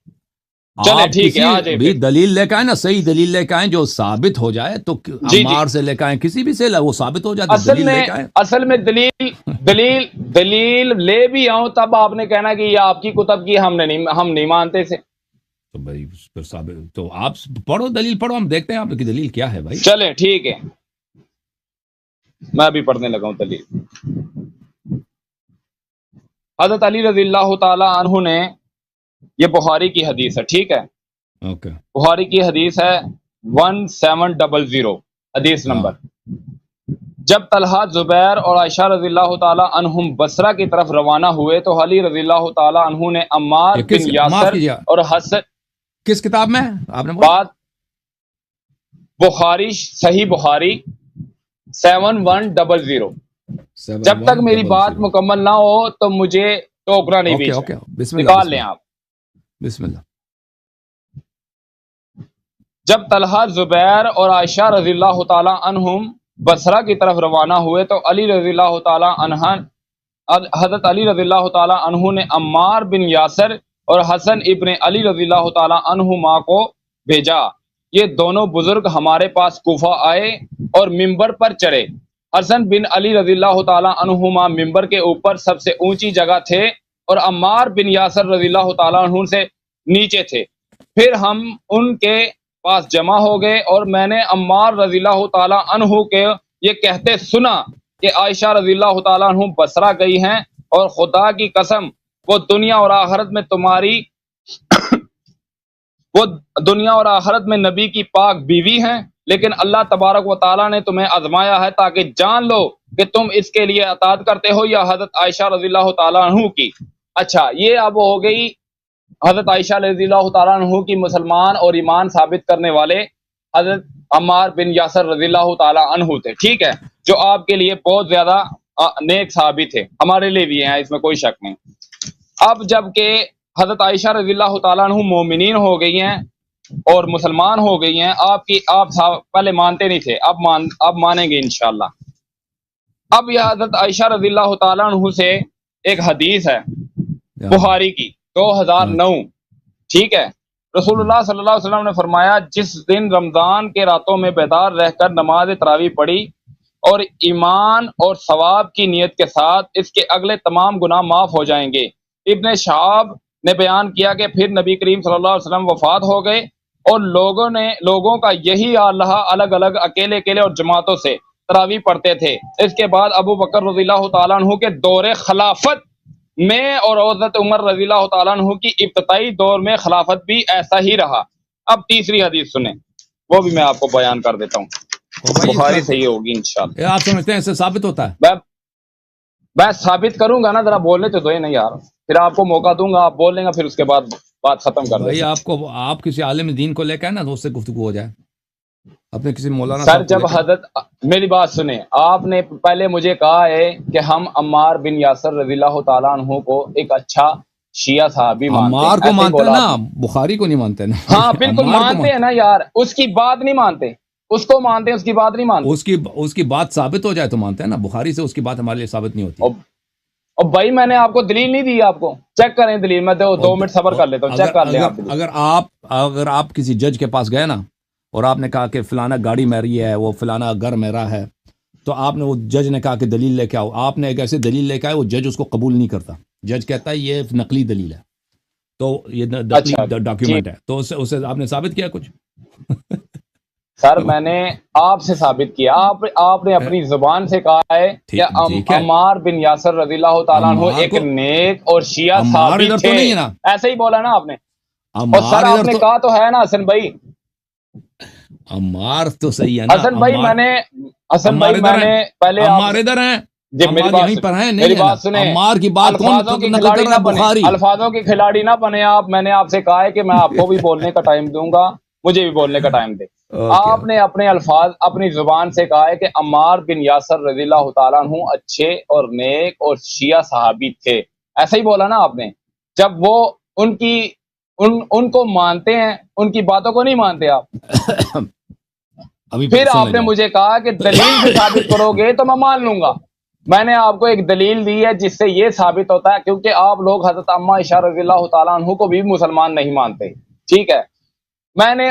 چلے ٹھیک ہے، آ جائیں بھی دلیل لے کے آئیں نا، صحیح دلیل لے کے آئیں جو ثابت ہو جائے. تو عمار سے لے کے آئیں، کسی بھی سے وہ ثابت ہو جاتا. اصل میں دلیل لے بھی آؤں تب آپ نے کہنا کہ یہ آپ کی کتب کی ہم نہیں مانتے تھے. تو بھائی پھر ثابت تو آپ پڑھو، دلیل پڑھو، ہم دیکھتے ہیں آپ کی دلیل کیا ہے بھائی. چلیں ٹھیک ہے، میں بھی پڑھنے لگا ہوں دلیل. حضرت علی رضی اللہ تعالی عنہ نے، یہ بخاری کی حدیث ہے، ٹھیک ہے؟ اوکے. بخاری کی حدیث ہے 1700 حدیث نمبر. جب طلحہ زبیر اور عائشہ رضی اللہ تعالی عنہم بصرہ کی طرف روانہ ہوئے تو علی رضی اللہ تعالی عنہ نے عمار بن معاف یاسر کیجیے، اور حسن کس کتاب میں آپ نے بولا؟ بات بخاری، صحیح بخاری 7100۔ جب تک میری بات مکمل نہ ہو تو مجھے ٹوکنا نہیں بیچ اوکے، بسم اللہ، نکال لیں آپ۔ بسم اللہ۔ جب طلحہ زبیر اور عائشہ رضی اللہ تعالی عنہم بصرہ کی طرف روانہ ہوئے تو علی رضی اللہ تعالی عنہ حضرت علی رضی اللہ تعالی عنہ نے عمار بن یاسر اور حسن ابن علی رضی اللہ تعالی عنہما کو بھیجا۔ یہ دونوں بزرگ ہمارے پاس کوفہ آئے اور ممبر پر چڑھے۔ حسن بن علی رضی اللہ تعالی عنہما ممبر کے اوپر سب سے اونچی جگہ تھے اور عمار بن یاسر رضی اللہ تعالی عنہ سے نیچے تھے۔ پھر ہم ان کے پاس جمع ہو گئے اور میں نے عمار رضی اللہ تعالی عنہ کے یہ کہتے سنا کہ عائشہ رضی اللہ تعالی عنہ بصرہ گئی ہیں اور خدا کی قسم وہ دنیا اور آخرت میں تمہاری وہ دنیا اور آخرت میں نبی کی پاک بیوی ہیں، لیکن اللہ تبارک و تعالیٰ نے تمہیں آزمایا ہے تاکہ جان لو کہ تم اس کے لیے اطاعت کرتے ہو یا حضرت عائشہ رضی اللہ تعالیٰ عنہ کی۔ اچھا، یہ اب ہو گئی حضرت عائشہ رضی اللہ تعالیٰ عنہ کی مسلمان اور ایمان ثابت کرنے والے حضرت عمار بن یاسر رضی اللہ تعالیٰ عنہ تھے، ٹھیک ہے، جو آپ کے لیے بہت زیادہ نیک صحابی تھے، ہمارے لیے بھی ہیں، اس میں کوئی شک نہیں۔ اب جب کہ حضرت عائشہ رضی اللہ تعالیٰ عنہ مومنین ہو گئی ہیں اور مسلمان ہو گئی ہیں، آپ پہلے مانتے نہیں تھے، اب مانیں گے انشاءاللہ۔ اب یہ حضرت عائشہ رضی اللہ تعالیٰ عنہ سے ایک حدیث ہے بخاری کی 2009، ٹھیک ہے۔ رسول اللہ صلی اللہ علیہ وسلم نے فرمایا، جس دن رمضان کے راتوں میں بیدار رہ کر نماز تراویح پڑھی اور ایمان اور ثواب کی نیت کے ساتھ، اس کے اگلے تمام گناہ معاف ہو جائیں گے۔ ابن شہاب نے بیان کیا کہ پھر نبی کریم صلی اللہ علیہ وسلم وفات ہو گئے اور لوگوں کا یہی حال رہا، الگ الگ اکیلے اور جماعتوں سے تراویح پڑھتے تھے۔ اس کے بعد ابو بکر رضی اللہ تعالیٰ عنہ کے دور خلافت میں اور حضرت عمر رضی اللہ تعالیٰ عنہ کی ابتدائی دور میں خلافت بھی ایسا ہی رہا۔ اب تیسری حدیث سنیں، وہ بھی میں آپ کو بیان کر دیتا ہوں، بخاری صحیح ہوگی انشاءاللہ۔ آپ سمجھتے ہیں اس سے ثابت ہوتا ہے؟ میں ثابت کروں گا نا، ذرا بولنے تو دو ہی نہیں یار، پھر آپ کو موقع دوں گا، آپ بول لیں گا، پھر اس کے بعد بات ختم کر دیں گے۔ آپ کسی عالم دین کو لے کے نا تو اس سے گفتگو ہو جائے، اپنے کسی مولانا سر جب حضرت، میری بات سنیں، آپ نے پہلے مجھے کہا ہے کہ ہم عمار بن یاسر رضی اللہ تعالیٰ عنہ کو ایک اچھا شیعہ صحابی مانتے ہیں، عمار کو مانتے ہیں نا، بخاری کو نہیں مانتے نا۔ ہاں بالکل مانتے ہیں نا یار، اس کی بات نہیں مانتے، اس کو مانتے ہیں، اس کی بات نہیں مانتے۔ اس کی بات ثابت ہو جائے تو مانتے ہیں نا، بخاری سے اس کی بات ہمارے لیے ثابت نہیں ہوتی۔ اور بھائی میں نے آپ کو دلیل نہیں دی، آپ کو چیک کریں دلیل، میں 2 منٹ صبر کر لیتا ہوں، چیک کر لیں آپ۔ اگر آپ کسی جج کے پاس گئے نا اور آپ نے کہا کہ فلانا گاڑی میری ہے، وہ فلانا گھر میرا ہے، تو آپ نے، وہ جج نے کہا کہ دلیل لے کے آؤ، آپ نے ایک ایسے دلیل لے کے آئے، وہ جج اس کو قبول نہیں کرتا، جج کہتا ہے یہ نقلی دلیل ہے، تو یہ نقلی ڈاکیومنٹ ہے، تو اسے آپ نے ثابت کیا کچھ؟ سر میں نے آپ سے ثابت کیا، آپ نے اپنی زبان سے کہا ہے کہ عمار بن یاسر رضی اللہ تعالیٰ عنہ ایک نیک اور شیعہ صحابی تھے، ایسے ہی بولا نا آپ نے، اور سر آپ نے کہا تو ہے نا حسن بھائی، عمار تو صحیح ہے نا حسن بھائی، میں نے پہلے عمار ادھر ہیں، یہیں پر ہیں، میری بات سنیں، عمار کی بات الفاظوں کے کھلاڑی نہ بنے آپ، میں نے آپ سے کہا ہے کہ میں آپ کو بھی بولنے کا ٹائم دوں گا، مجھے بھی بولنے کا ٹائم دے۔ آپ نے اپنے الفاظ اپنی زبان سے کہا ہے کہ عمار بن یاسر رضی اللہ تعالیٰ عنہ اچھے اور نیک اور شیعہ صحابی تھے، ایسا ہی بولا نا آپ نے۔ جب وہ ان کو مانتے ہیں، ان کی باتوں کو نہیں مانتے آپ، پھر آپ نے مجھے کہا کہ دلیل سے ثابت کرو گے تو میں مان لوں گا۔ میں نے آپ کو ایک دلیل دی ہے جس سے یہ ثابت ہوتا ہے، کیونکہ آپ لوگ حضرت عمہ عائشہ رضی اللہ تعالیٰ عنہ کو بھی مسلمان نہیں مانتے، ٹھیک ہے۔ میں نے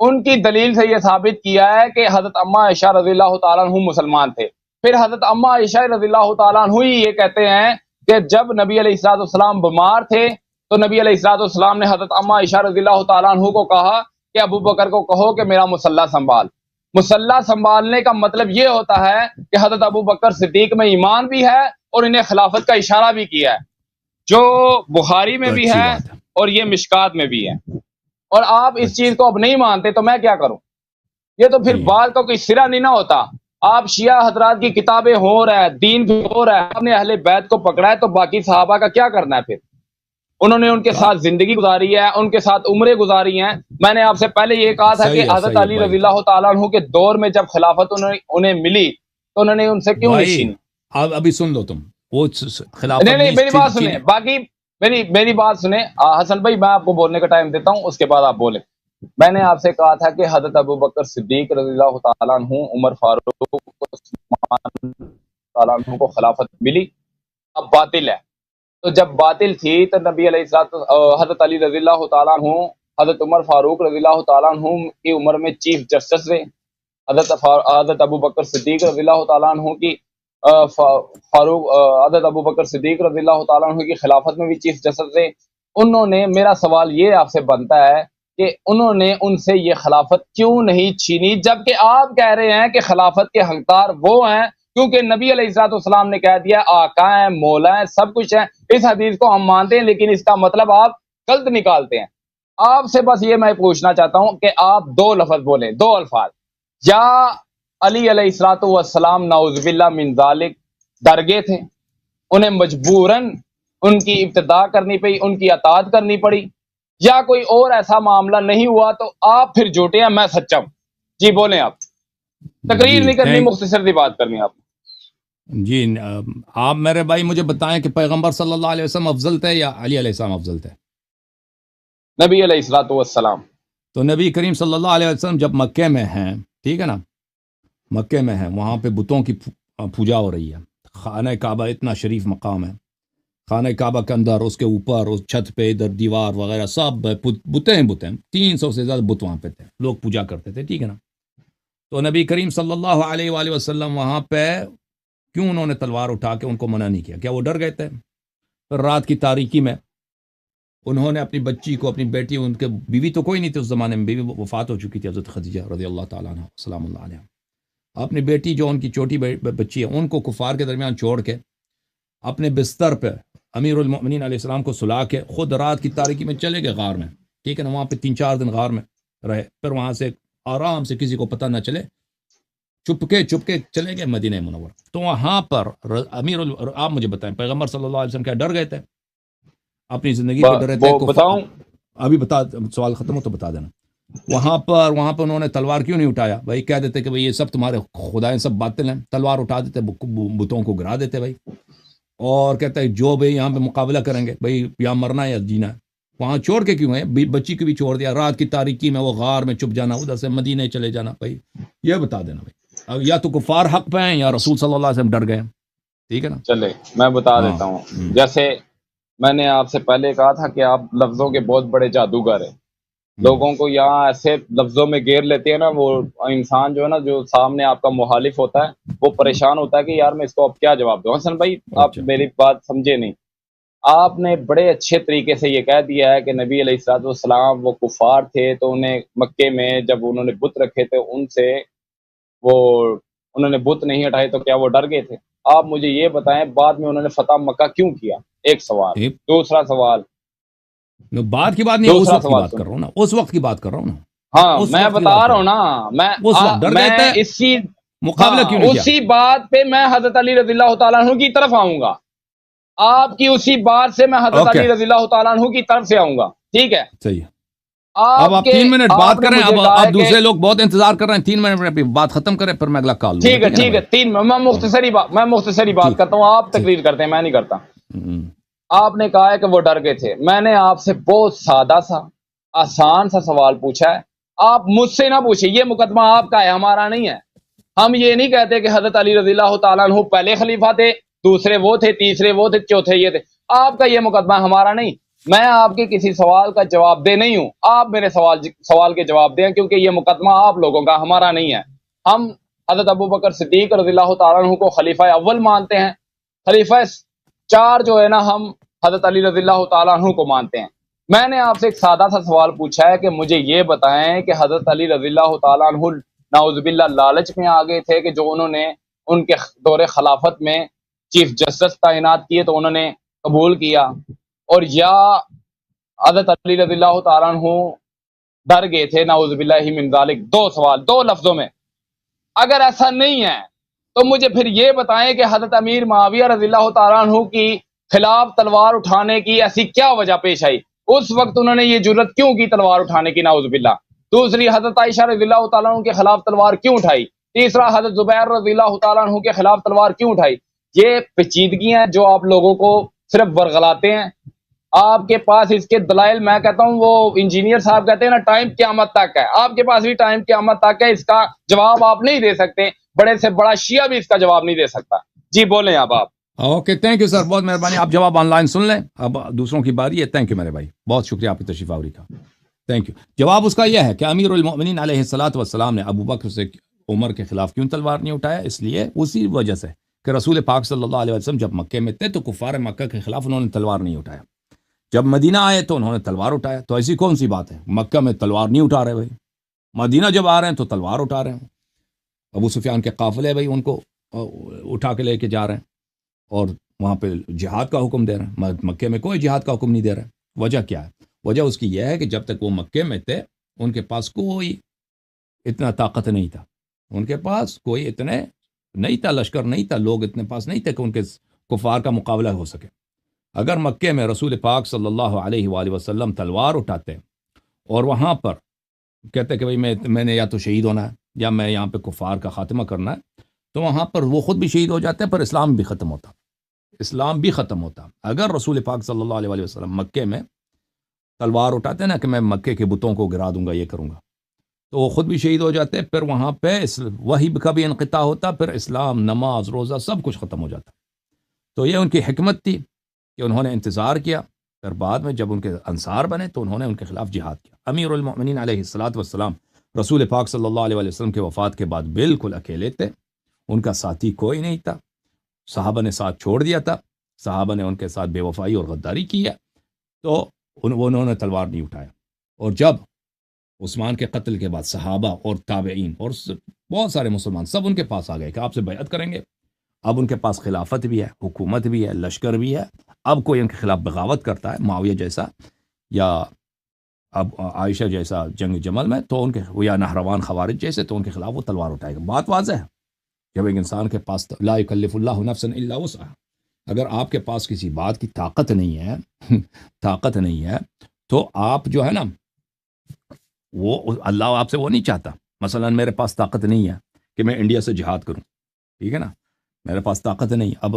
ان کی دلیل سے یہ ثابت کیا ہے کہ حضرت عمہ عائشہ رضی اللہ تعالیٰ عنہ مسلمان تھے۔ پھر حضرت عمہ عائشہ رضی اللہ تعالیٰ عنہ ہی یہ کہتے ہیں کہ جب نبی علیہ الصلوۃ والسلام بیمار تھے تو نبی علیہ الصلوۃ والسلام نے حضرت عمہ عائشہ رضی اللہ تعالیٰ عنہ کو کہا کہ ابو بکر کو کہو کہ میرا مصلی سنبھال۔ مصلی سنبھالنے کا مطلب یہ ہوتا ہے کہ حضرت ابو بکر صدیق میں ایمان بھی ہے اور انہیں خلافت کا اشارہ بھی کیا ہے، جو بخاری میں بھی ہے اور یہ مشکات میں بھی ہے، اور آپ اس چیز کو اب نہیں مانتے تو میں کیا کروں؟ یہ تو پھر بات کا کوئی سرا نہیں نہ ہوتا۔ آپ شیعہ حضرات کی کتابیں ہو رہا ہے، دین بھی ہو رہا ہے، آپ نے اہل بیت کو پکڑا ہے، تو باقی صحابہ کا کیا کرنا ہے پھر؟ انہوں نے ان کے ساتھ زندگی گزاری ہے، ان کے ساتھ عمریں گزاری ہیں. میں نے آپ سے پہلے یہ کہا تھا کہ صحیح ہے حضرت صحیح ہے علی بھائی. رضی اللہ تعالیٰ عنہ کے دور میں جب خلافت انہیں ملی تو انہوں نے ان سے کیوں نہیں بھائی چھینی؟ اب ابھی سن لو تم وہ خلافت نہیں میری بات چھینی. سنیں، باقی میری بات سنیں. حسن بھائی میں آپ کو بولنے کا ٹائم دیتا ہوں، اس کے بعد آپ بولیں. میں نے آپ سے کہا تھا کہ حضرت ابو بکر صدیق رضی اللہ تعالیٰ عنہ، عمر فاروق، عثمان تعالیٰ عنہ کو خلافت ملی، اب باطل ہے. تو جب باطل تھی تو نبی علیہ الصلوۃ حضرت علی رضی اللہ تعالیٰ عنہ، حضرت عمر فاروق رضی اللہ تعالیٰ عنہ کی عمر میں چیف جسٹس رہے. حضرت ابو بکر صدیق رضی اللہ تعالیٰ عنہ کی حضرت ابو بکر صدیق رضی اللہ تعالیٰ عنہ کی خلافت میں بھی چیف جسٹس رہے. انہوں نے، میرا سوال یہ آپ سے بنتا ہے کہ انہوں نے ان سے یہ خلافت کیوں نہیں چھینی، جبکہ آپ کہہ رہے ہیں کہ خلافت کے حقدار وہ ہیں کیونکہ نبی علیہ الصلوۃ والسلام نے کہہ دیا آقا ہیں، مولا ہیں، سب کچھ ہے. اس حدیث کو ہم مانتے ہیں، لیکن اس کا مطلب آپ غلط نکالتے ہیں. آپ سے بس یہ میں پوچھنا چاہتا ہوں کہ آپ دو لفظ بولیں، دو الفاظ. یا علی علیہ الصلوۃ والسلام نعوذ باللہ من ذالک ڈر گئے تھے، انہیں مجبوراً ان کی ابتداء کرنی پڑی، ان کی اطاعت کرنی پڑی، یا کوئی اور ایسا معاملہ نہیں ہوا تو آپ پھر جھوٹے ہیں، میں سچا ہوں. جی بولیں. آپ تقریر جی نہیں کرنی، مختصر سی بات کرنی. آپ جی آپ میرے بھائی مجھے بتائیں کہ پیغمبر صلی اللہ علیہ وسلم افضل تھے یا علی علیہ السلام افضل تھے؟ نبی علیہ الصلوۃ والسلام. تو نبی کریم صلی اللہ علیہ وسلم جب مکے میں ہیں، ٹھیک ہے نا، مکے میں ہیں، وہاں پہ بتوں کی پوجا ہو رہی ہے. خانہ کعبہ اتنا شریف مقام ہے، خانہ کعبہ کے اندر، اس کے اوپر، اس چھت پہ، ادھر دیوار وغیرہ سب بتیں 300 سے زیادہ بت وہاں پہ تھے، لوگ پوجا کرتے تھے، ٹھیک ہے نا. تو نبی کریم صلی اللہ علیہ وآلہ وسلم وہاں پہ کیوں انہوں نے تلوار اٹھا کے ان کو منع نہیں کیا؟ کیا وہ ڈر گئے تھے؟ پھر رات کی تاریکی میں انہوں نے اپنی بچی کو، اپنی بیٹی، ان کے بیوی تو کوئی نہیں تھی اس زمانے میں، بیوی وفات ہو چکی تھی حضرت خدیجہ رضی اللہ تعالیٰ عنہ سلام اللہ علیہ. اپنی بیٹی جو ان کی چھوٹی بچی ہے، ان کو کفار کے درمیان چھوڑ کے اپنے بستر پہ امیر المؤمنین علیہ السلام کو سلا کے خود رات کی تاریکی میں چلے گئے غار میں، ٹھیک ہے نا. وہاں پہ 3-4 دن غار میں رہے، پھر وہاں سے آرام سے کسی کو پتہ نہ چلے چپ کے چلے گئے مدینہ منور. تو وہاں پر آپ مجھے بتائیں پیغمبر صلی اللہ علیہ وسلم کیا ڈر گئے تھے؟ اپنی زندگی پہ ڈر رہے تھے؟ بتاؤں؟ ابھی بتا، سوال ختم ہو تو بتا دینا. وہاں پر انہوں نے تلوار کیوں نہیں اٹھایا؟ بھائی کہہ دیتے کہ بھئی یہ سب تمہارے خدائیں سب باطل ہیں، تلوار اٹھا دیتے، بتوں کو گرا دیتے بھائی، اور کہتے ہیں جو بھئی یہاں پہ مقابلہ کریں گے، بھئی یا مرنا یا جینا ہے. وہاں چھوڑ کے کیوں ہے؟ بچی کو بھی چھوڑ دیا، رات کی تاریکی میں وہ غار میں چھپ جانا، ادھر سے مدینے چلے جانا. بھائی یہ بتا دینا بھائی، یا تو کفار حق پہ ہیں یا رسول صلی اللہ علیہ وسلم ڈر گئے، ٹھیک ہے نا. چلے میں بتا ہاں دیتا ہوں. جیسے میں نے آپ سے پہلے کہا تھا کہ آپ لفظوں کے بہت بڑے جادوگر ہیں، لوگوں کو یہاں ایسے لفظوں میں گھیر لیتے ہیں نا. وہ انسان جو ہے نا، جو سامنے آپ کا مخالف ہوتا ہے، وہ پریشان ہوتا ہے کہ یار میں اس کو اب کیا جواب دوں. حسن بھائی آپ اچھا میری بات سمجھے نہیں. آپ نے بڑے اچھے طریقے سے یہ کہہ دیا ہے کہ نبی علیہ الصلوۃ والسلام وہ کفار تھے، تو انہیں مکے میں جب انہوں نے بت رکھے تھے، ان سے وہ انہوں نے بت نہیں ہٹائے تو کیا وہ ڈر گئے تھے؟ آپ مجھے یہ بتائیں بعد میں انہوں نے فتح مکہ کیوں کیا؟ ایک سوال. دوسرا سوال، بعد کی بات نہیں، اس دوسرا وقت کی سوال بات کر سن. رہا ہوں نا، اس وقت کی بات کر رہا ہوں نا. ہاں اس میں وقت کی بتا بات کر رہا ہوں ہوں، نا. اس وقت ڈر گئے میں تھے، اسی مقابلہ کیوں نہیں کیا؟ اسی بات پہ میں حضرت علی رضی اللہ تعالیٰ عنہ کی طرف آؤں گا. آپ کی اسی بات سے میں حضرت اوکے علی رضی اللہ تعالیٰ عنہ کی طرف سے آؤں گا، ٹھیک ہے. صحیح ہے. اب آپ 3 منٹ بات کریں، اب دوسرے لوگ بہت انتظار کر رہے ہیں. 3 منٹ میں بات ختم کریں، پھر میں اگلا کال لوں گا. ٹھیک ہے. 3 میں مختصری بات کرتا ہوں، آپ تقریر کرتے ہیں، میں نہیں کرتا. آپ نے کہا ہے کہ وہ ڈر گئے تھے. میں نے آپ سے بہت سادہ سا آسان سا سوال پوچھا ہے، آپ مجھ سے نہ پوچھیں. یہ مقدمہ آپ کا ہے، ہمارا نہیں ہے. ہم یہ نہیں کہتے کہ حضرت علی رضی اللہ تعالیٰ عنہ پہلے خلیفہ تھے، دوسرے وہ تھے، تیسرے وہ تھے، چوتھے یہ تھے. آپ کا یہ مقدمہ ہمارا نہیں. میں آپ کے کسی سوال کا جواب دہ نہیں ہوں، آپ میرے سوال کے جواب دیں، کیونکہ یہ مقدمہ آپ لوگوں کا، ہمارا نہیں ہے. ہم حضرت ابو بکر صدیق رضی اللہ تعالیٰ عنہ کو خلیفہ اول مانتے ہیں. خلیفہ 4 جو ہے نا، ہم حضرت علی رضی اللہ تعالیٰ عنہ کو مانتے ہیں. میں نے آپ سے ایک سادہ سا سوال پوچھا ہے کہ مجھے یہ بتائیں کہ حضرت علی رضی اللہ تعالیٰ عنہ نعوذ باللہ لالچ میں آ گئے تھے کہ جو انہوں نے ان کے دور خلافت میں چیف جسٹس تعینات کیے تو انہوں نے قبول کیا، اور یا حضرت علی رضی اللہ تعالیٰ عنہ ڈر گئے تھے نعوذ باللہ من ذالک؟ 2 سوال 2 لفظوں میں. اگر ایسا نہیں ہے تو مجھے پھر یہ بتائیں کہ حضرت امیر معاویہ رضی اللہ تعالیٰ عنہ کی خلاف تلوار اٹھانے کی ایسی کیا وجہ پیش آئی؟ اس وقت انہوں نے یہ جرت کیوں کی تلوار اٹھانے کی، نعوذ باللہ؟ دوسری، حضرت عائشہ رضی اللہ تعالیٰ عنہ کے خلاف تلوار کیوں اٹھائی؟ تیسرا، حضرت زبیر رضی اللہ تعالیٰ عنہ کے خلاف تلوار کیوں اٹھائی؟ یہ پیچیدگیاں جو آپ لوگوں کو صرف ورغلاتے ہیں. آپ کے پاس اس کے دلائل، میں کہتا ہوں وہ انجینئر صاحب کہتے ہیں نا ٹائم قیامت تک ہے، آپ کے پاس بھی ٹائم قیامت تک ہے، اس کا جواب آپ نہیں دے سکتے، بڑے سے بڑا شیعہ بھی اس کا جواب نہیں دے سکتا. جی بولیں آپ. اوکے، تھینک یو سر، بہت مہربانی. آپ جواب آن لائن سن لیں، اب دوسروں کی باری ہے. تھینک یو میرے بھائی، بہت شکریہ آپ کی تشریف آوری کا. Thank you. جواب اس کا یہ ہے کہ امیر المؤمنین علیہ الصلوۃ والسلام نے ابو بکر سے عمر کے خلاف کیوں تلوار نہیں اٹھایا؟ اس لیے اسی وجہ سے کہ رسول پاک صلی اللہ علیہ وسلم جب مکے میں تھے تو کفار مکہ کے خلاف انہوں نے تلوار نہیں اٹھایا. جب مدینہ آئے تو انہوں نے تلوار اٹھایا. تو ایسی کون سی بات ہے؟ مکہ میں تلوار نہیں اٹھا رہے بھائی، مدینہ جب آ رہے ہیں تو تلوار اٹھا رہے ہیں. ابو سفیان کے قافلے بھائی ان کو اٹھا کے لے کے جا رہے ہیں اور وہاں پہ جہاد کا حکم دے رہے ہیں. مکے میں کوئی جہاد کا حکم نہیں دے رہے. وجہ کیا ہے؟ وجہ اس کی یہ ہے کہ جب تک وہ مکے میں تھے ان کے پاس کوئی اتنا طاقت نہیں تھا، ان کے پاس کوئی اتنے نہیں تھا، لشکر نہیں تھا، لوگ اتنے پاس نہیں تھے کہ ان کے کفار کا مقابلہ ہو سکے. اگر مکے میں رسول پاک صلی اللہ علیہ وآلہ وسلم تلوار اٹھاتے اور وہاں پر کہتے کہ بھئی میں نے یا تو شہید ہونا ہے یا میں یہاں پہ کفار کا خاتمہ کرنا ہے، تو وہاں پر وہ خود بھی شہید ہو جاتے ہیں، پر اسلام بھی ختم ہوتا. اسلام بھی ختم ہوتا. اگر رسول پاک صلی اللہ علیہ وآلہ وسلم مکے میں تلوار اٹھاتے نا کہ میں مکے کے بتوں کو گرا دوں گا، یہ کروں گا، تو وہ خود بھی شہید ہو جاتے. پھر وہاں پہ وحی کا بھی انقطاع ہوتا، پھر اسلام، نماز، روزہ سب کچھ ختم ہو جاتا. تو یہ ان کی حکمت تھی کہ انہوں نے انتظار کیا. پھر بعد میں جب ان کے انصار بنے تو انہوں نے ان کے خلاف جہاد کیا. امیر المؤمنین علیہ الصلوۃ والسلام رسول پاک صلی اللہ علیہ وسلم کے وفات کے بعد بالکل اکیلے تھے، ان کا ساتھی کوئی نہیں تھا. صحابہ نے ساتھ چھوڑ دیا تھا، صحابہ نے ان کے ساتھ بے وفائی اور غداری کی ہے، تو انہوں نے تلوار نہیں اٹھایا. اور جب عثمان کے قتل کے بعد صحابہ اور تابعین اور بہت سارے مسلمان سب ان کے پاس آ گئے کہ آپ سے بیعت کریں گے. اب ان کے پاس خلافت بھی ہے، حکومت بھی ہے، لشکر بھی ہے. اب کوئی ان کے خلاف بغاوت کرتا ہے، معاویہ جیسا یا اب عائشہ جیسا جنگ جمل میں، تو ان کے یا نہروان خوارج جیسے، تو ان کے خلاف وہ تلوار اٹھائے گا. بات واضح ہے. جب ایک انسان کے پاس لا یکلف اللہ نفسا الا وسعها، اگر آپ کے پاس کسی بات کی طاقت نہیں ہے تو آپ جو ہے نا، وہ اللہ آپ سے وہ نہیں چاہتا. مثلا میرے پاس طاقت نہیں ہے کہ میں انڈیا سے جہاد کروں، ٹھیک ہے نا، میرے پاس طاقت نہیں، اب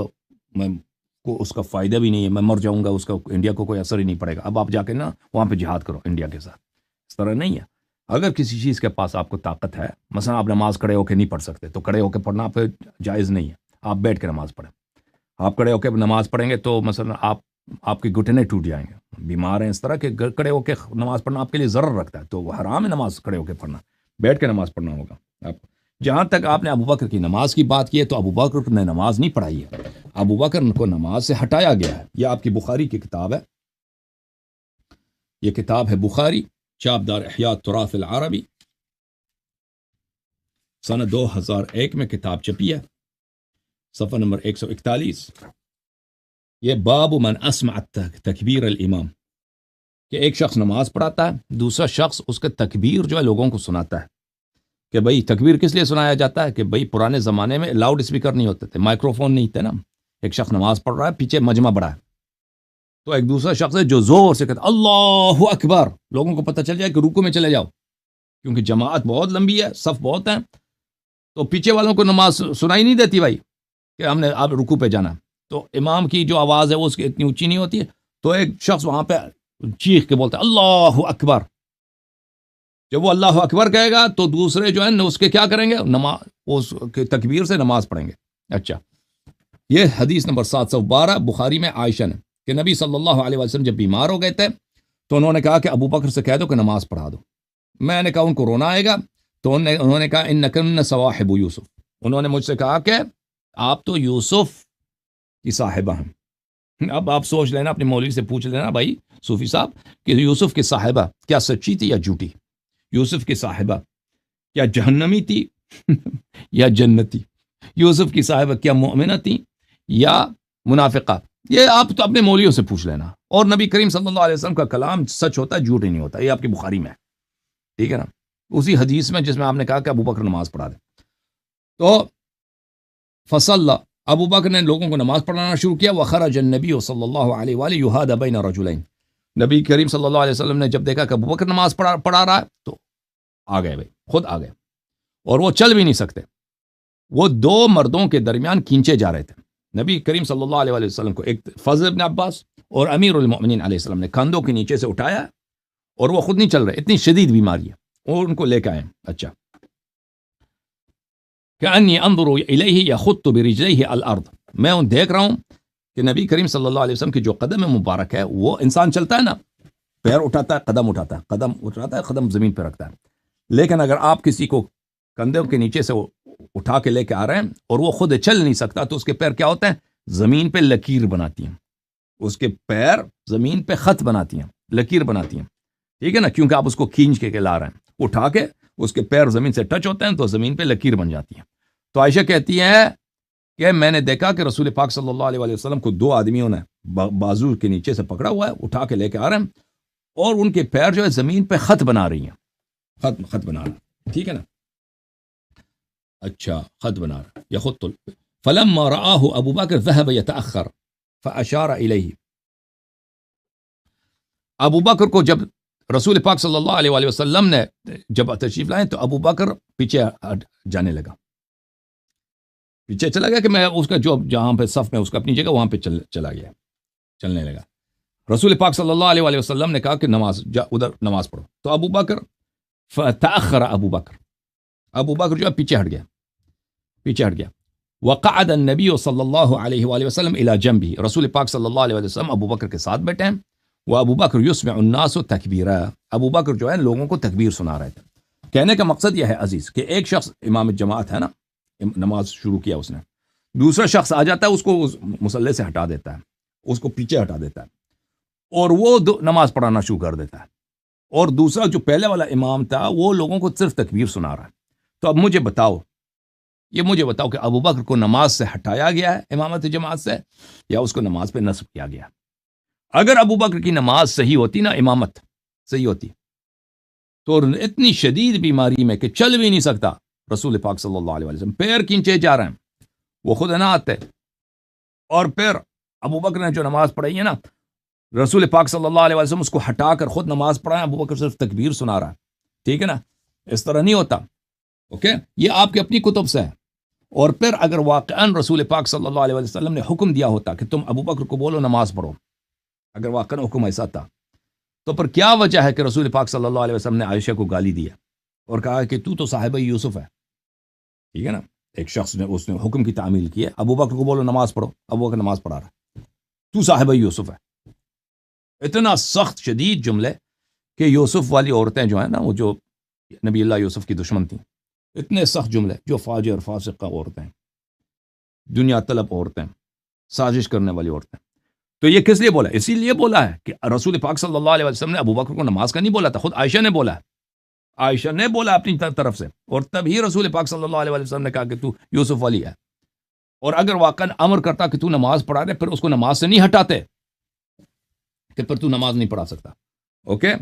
میں کو اس کا فائدہ بھی نہیں ہے، میں مر جاؤں گا، اس کا انڈیا کو کوئی اثر ہی نہیں پڑے گا. اب آپ جا کے نا وہاں پہ جہاد کرو انڈیا کے ساتھ، اس طرح نہیں ہے. اگر کسی چیز کے پاس آپ کو طاقت ہے، مثلا آپ نماز کھڑے ہو کے نہیں پڑھ سکتے تو کھڑے ہو کے پڑھنا آپ جائز نہیں ہے، آپ بیٹھ کے نماز پڑھیں. آپ کھڑے ہو کے نماز پڑھیں گے تو مثلا آپ کے گھٹنے ٹوٹ جائیں گے، بیمار ہیں اس طرح کہ کھڑے ہو کے نماز پڑھنا آپ کے لیے ضرر رکھتا ہے، تو وہ حرام ہے نماز کھڑے ہو کے پڑھنا، بیٹھ کے نماز پڑھنا ہوگا آپ. جہاں تک آپ نے ابو بکر کی نماز کی بات کی ہے، تو ابو بکر نے نماز نہیں پڑھائی ہے، ابو بکر کو نماز سے ہٹایا گیا ہے. یہ آپ کی بخاری کی کتاب ہے، یہ کتاب ہے بخاری، چاپ دار احیاء التراث العربی، سنہ 2001 میں کتاب چھپی ہے، صفحہ نمبر 141. یہ باب من اسمع تکبیر الامام، کہ ایک شخص نماز پڑھاتا ہے، دوسرا شخص اس کا تکبیر جو ہے لوگوں کو سناتا ہے. کہ بھئی تکبیر کس لیے سنایا جاتا ہے؟ کہ بھئی پرانے زمانے میں لاؤڈ اسپیکر نہیں ہوتے تھے، مائکرو فون نہیں تھے نا. ایک شخص نماز پڑھ رہا ہے، پیچھے مجمع بڑا ہے، تو ایک دوسرا شخص ہے جو زور سے کہتا ہے اللہ اکبر، لوگوں کو پتہ چل جائے کہ رکوع میں چلے جاؤ، کیونکہ جماعت بہت لمبی ہے، صف بہت ہیں، تو پیچھے والوں کو نماز سنائی نہیں دیتی بھائی کہ ہم نے اب رکوع پہ جانا. تو امام کی جو آواز ہے وہ اس کی اتنی اونچی نہیں ہوتی ہے، تو ایک شخص وہاں پہ چیخ کے بولتا ہے اللہ اکبر. جب وہ اللہ اکبر کہے گا تو دوسرے جو ہے اس کے کیا کریں گے؟ نماز اس کے تکبیر سے نماز پڑھیں گے. اچھا، یہ حدیث نمبر 712 بخاری میں عائشہ نے کہ نبی صلی اللہ علیہ وسلم جب بیمار ہو گئے تھے تو انہوں نے کہا کہ ابو بکر سے کہہ دو کہ نماز پڑھا دو. میں نے کہا ان کو رونا آئے گا، تو انہوں نے کہا انکن صواحب یوسف، انہوں نے مجھ سے کہا کہ آپ تو یوسف کی صاحبہ ہیں. اب آپ سوچ لینا، اپنے مولوی سے پوچھ لینا بھائی صوفی صاحب کہ یوسف کی صاحبہ کیا سچی تھی یا جھوٹی؟ یوسف کی صاحبہ کیا جہنمی تھی یا جنتی؟ یوسف کی صاحبہ کیا مؤمنہ تھی یا منافقہ؟ یہ آپ تو اپنے مولویوں سے پوچھ لینا. اور نبی کریم صلی اللہ علیہ وسلم کا کلام سچ ہوتا ہے، جھوٹ ہی نہیں ہوتا. یہ آپ کی بخاری میں ہے، ٹھیک ہے نا، اسی حدیث میں جس میں آپ نے کہا کہ ابو بکر نماز پڑھا دے. تو فصلى ابو بکر نے لوگوں کو نماز پڑھانا شروع کیا وخرج النبی صلی اللہ علیہ وآلہ یہاد بین رجلین نبی کریم صلی اللہ علیہ وسلم نے جب دیکھا کہ ابو بکر نماز پڑھا رہا ہے تو آ گئے بھائی، خود آ گئے، اور وہ چل بھی نہیں سکتے، وہ دو مردوں کے درمیان کھینچے جا رہے تھے نبی کریم صلی اللہ علیہ وآلہ وسلم کو، ایک فضل ابن عباس اور امیر المؤمنین علیہ السلام نے کندھوں کے نیچے سے اٹھایا اور وہ خود نہیں چل رہے، اتنی شدید بیماری ہے، اور ان کو لے کے آئے۔ اچھا، کأنی انظر الیہ یخط برجلیہ الارض، میں دیکھ رہا ہوں کہ نبی کریم صلی اللہ علیہ وسلم کی جو قدم مبارک ہے، وہ انسان چلتا ہے نا، پیر اٹھاتا ہے، قدم اٹھاتا ہے، قدم اٹھاتا ہے، قدم زمین پہ رکھتا ہے، لیکن اگر آپ کسی کو کندھوں کے نیچے سے اٹھا کے لے کے آ رہے ہیں اور وہ خود چل نہیں سکتا، تو اس کے پیر کیا ہوتے ہیں؟ زمین پہ لکیر بناتی ہیں، اس کے پیر زمین پہ خط بناتی ہیں، لکیر بناتی ہیں، ٹھیک ہے نا، کیونکہ آپ اس کو کھینچ کے لا رہے ہیں، اٹھا کے اس کے پیر زمین سے ٹچ ہوتے ہیں تو زمین پہ لکیر بن جاتی ہے۔ تو عائشہ کہتی ہے کہ میں نے دیکھا کہ رسول پاک صلی اللہ علیہ وسلم کو دو آدمیوں نے بازو کے نیچے سے پکڑا ہوا ہے، اٹھا کے لے کے آ رہے ہیں، اور ان کے پیر جو ہے زمین پہ خط بنا رہی ہیں، خط بنا رہا، ٹھیک ہے نا، اچھا، خط بنا رہا یخط، فلما رآہ ابو بکر ذهب يتأخر فاشار الیہ، ابو بکر کو جب رسول پاک صلی اللہ علیہ وآلہ وسلم نے جب تشریف لائے تو ابو بکر پیچھے جانے لگا، پیچھے چلا گیا کہ میں اس کا جو جہاں پہ صف میں اس کا اپنی جگہ وہاں پہ چلا گیا، چلنے لگا۔ رسول پاک صلی اللہ علیہ وآلہ وسلم نے کہا کہ ادھر نماز پڑھو، تو ابو بکر فتأخر ابو بکر جو ہے پیچھے ہٹ گیا، وقعد النبی صلی اللہ علیہ وآلہ وسلم الی جنبہ، رسول پاک صلی اللہ علیہ وآلہ وسلم ابو بکر کے ساتھ بیٹھے ہیں، وہ ابو بکر یسمع الناس تکبیرا، ابو بکر جو ہے لوگوں کو تکبیر سنا رہے تھے۔ کہنے کا مقصد یہ ہے عزیز کہ ایک شخص امام جماعت ہے نا، نماز شروع کیا اس نے، دوسرا شخص آ جاتا ہے، اس کو مصلی سے ہٹا دیتا ہے، اس کو پیچھے ہٹا دیتا ہے، اور وہ نماز پڑھانا شروع کر دیتا ہے، اور دوسرا جو پہلے والا امام تھا وہ لوگوں کو صرف تکبیر سنا رہا ہے۔ تو اب مجھے بتاؤ کہ ابو بکر کو نماز سے ہٹایا گیا ہے امامت جماعت سے، یا اس کو نماز پہ نصب کیا گیا؟ اگر ابو بکر کی نماز صحیح ہوتی نا، امامت صحیح ہوتی، تو اتنی شدید بیماری میں کہ چل بھی نہیں سکتا، رسول پاک صلی اللہ علیہ وسلم پیر کھینچے جا رہے ہیں، وہ خود نہ آتے، اور پھر ابو بکر نے جو نماز پڑھائی ہے نا، رسول پاک صلی اللہ علیہ وسلم اس کو ہٹا کر خود نماز پڑھائیں، ابو بکر صرف تکبیر سنا رہا ہے، ٹھیک ہے نا، اس طرح نہیں ہوتا، اوکے، یہ آپ کی اپنی کتب سے ہے۔ اور پھر اگر واقعاً رسول پاک صلی اللہ علیہ وسلم نے حکم دیا ہوتا کہ تم ابو بکر کو بولو نماز پڑھو، اگر واقعاً حکم ایسا تھا، تو پر کیا وجہ ہے کہ رسول پاک صلی اللہ علیہ وسلم نے عائشہ کو گالی دیا اور کہا کہ تو صاحبہ یوسف ہے، ٹھیک ہے نا، ایک شخص نے اس نے حکم کی تعمیل کی ہے، ابو بکر کو بولو نماز پڑھو، ابو بکر نماز پڑھا رہا ہے، تو صاحبہ یوسف ہے۔ اتنا سخت شدید جملے کہ یوسف والی عورتیں جو ہیں نا، وہ جو نبی اللہ یوسف کی دشمن تھیں، اتنے سخت جملے، جو فاجر فاسقہ عورتیں، دنیا طلب عورتیں، سازش کرنے والی عورتیں۔ تو یہ کس لیے بولا؟ اسی لیے بولا ہے کہ رسول پاک صلی اللہ علیہ وسلم نے ابو بکر کو نماز کا نہیں بولا تھا، خود عائشہ نے بولا ہے، عائشہ نے بولا اپنی طرف سے، اور تب ہی رسول پاک صلی اللہ علیہ وسلم نے کہا کہ تو یوسف والی ہے۔ اور اگر واقعا امر کرتا کہ تو نماز پڑھا دے، پھر اس کو نماز سے نہیں ہٹاتے کہ پھر تو نماز نہیں پڑھا سکتا، اوکے۔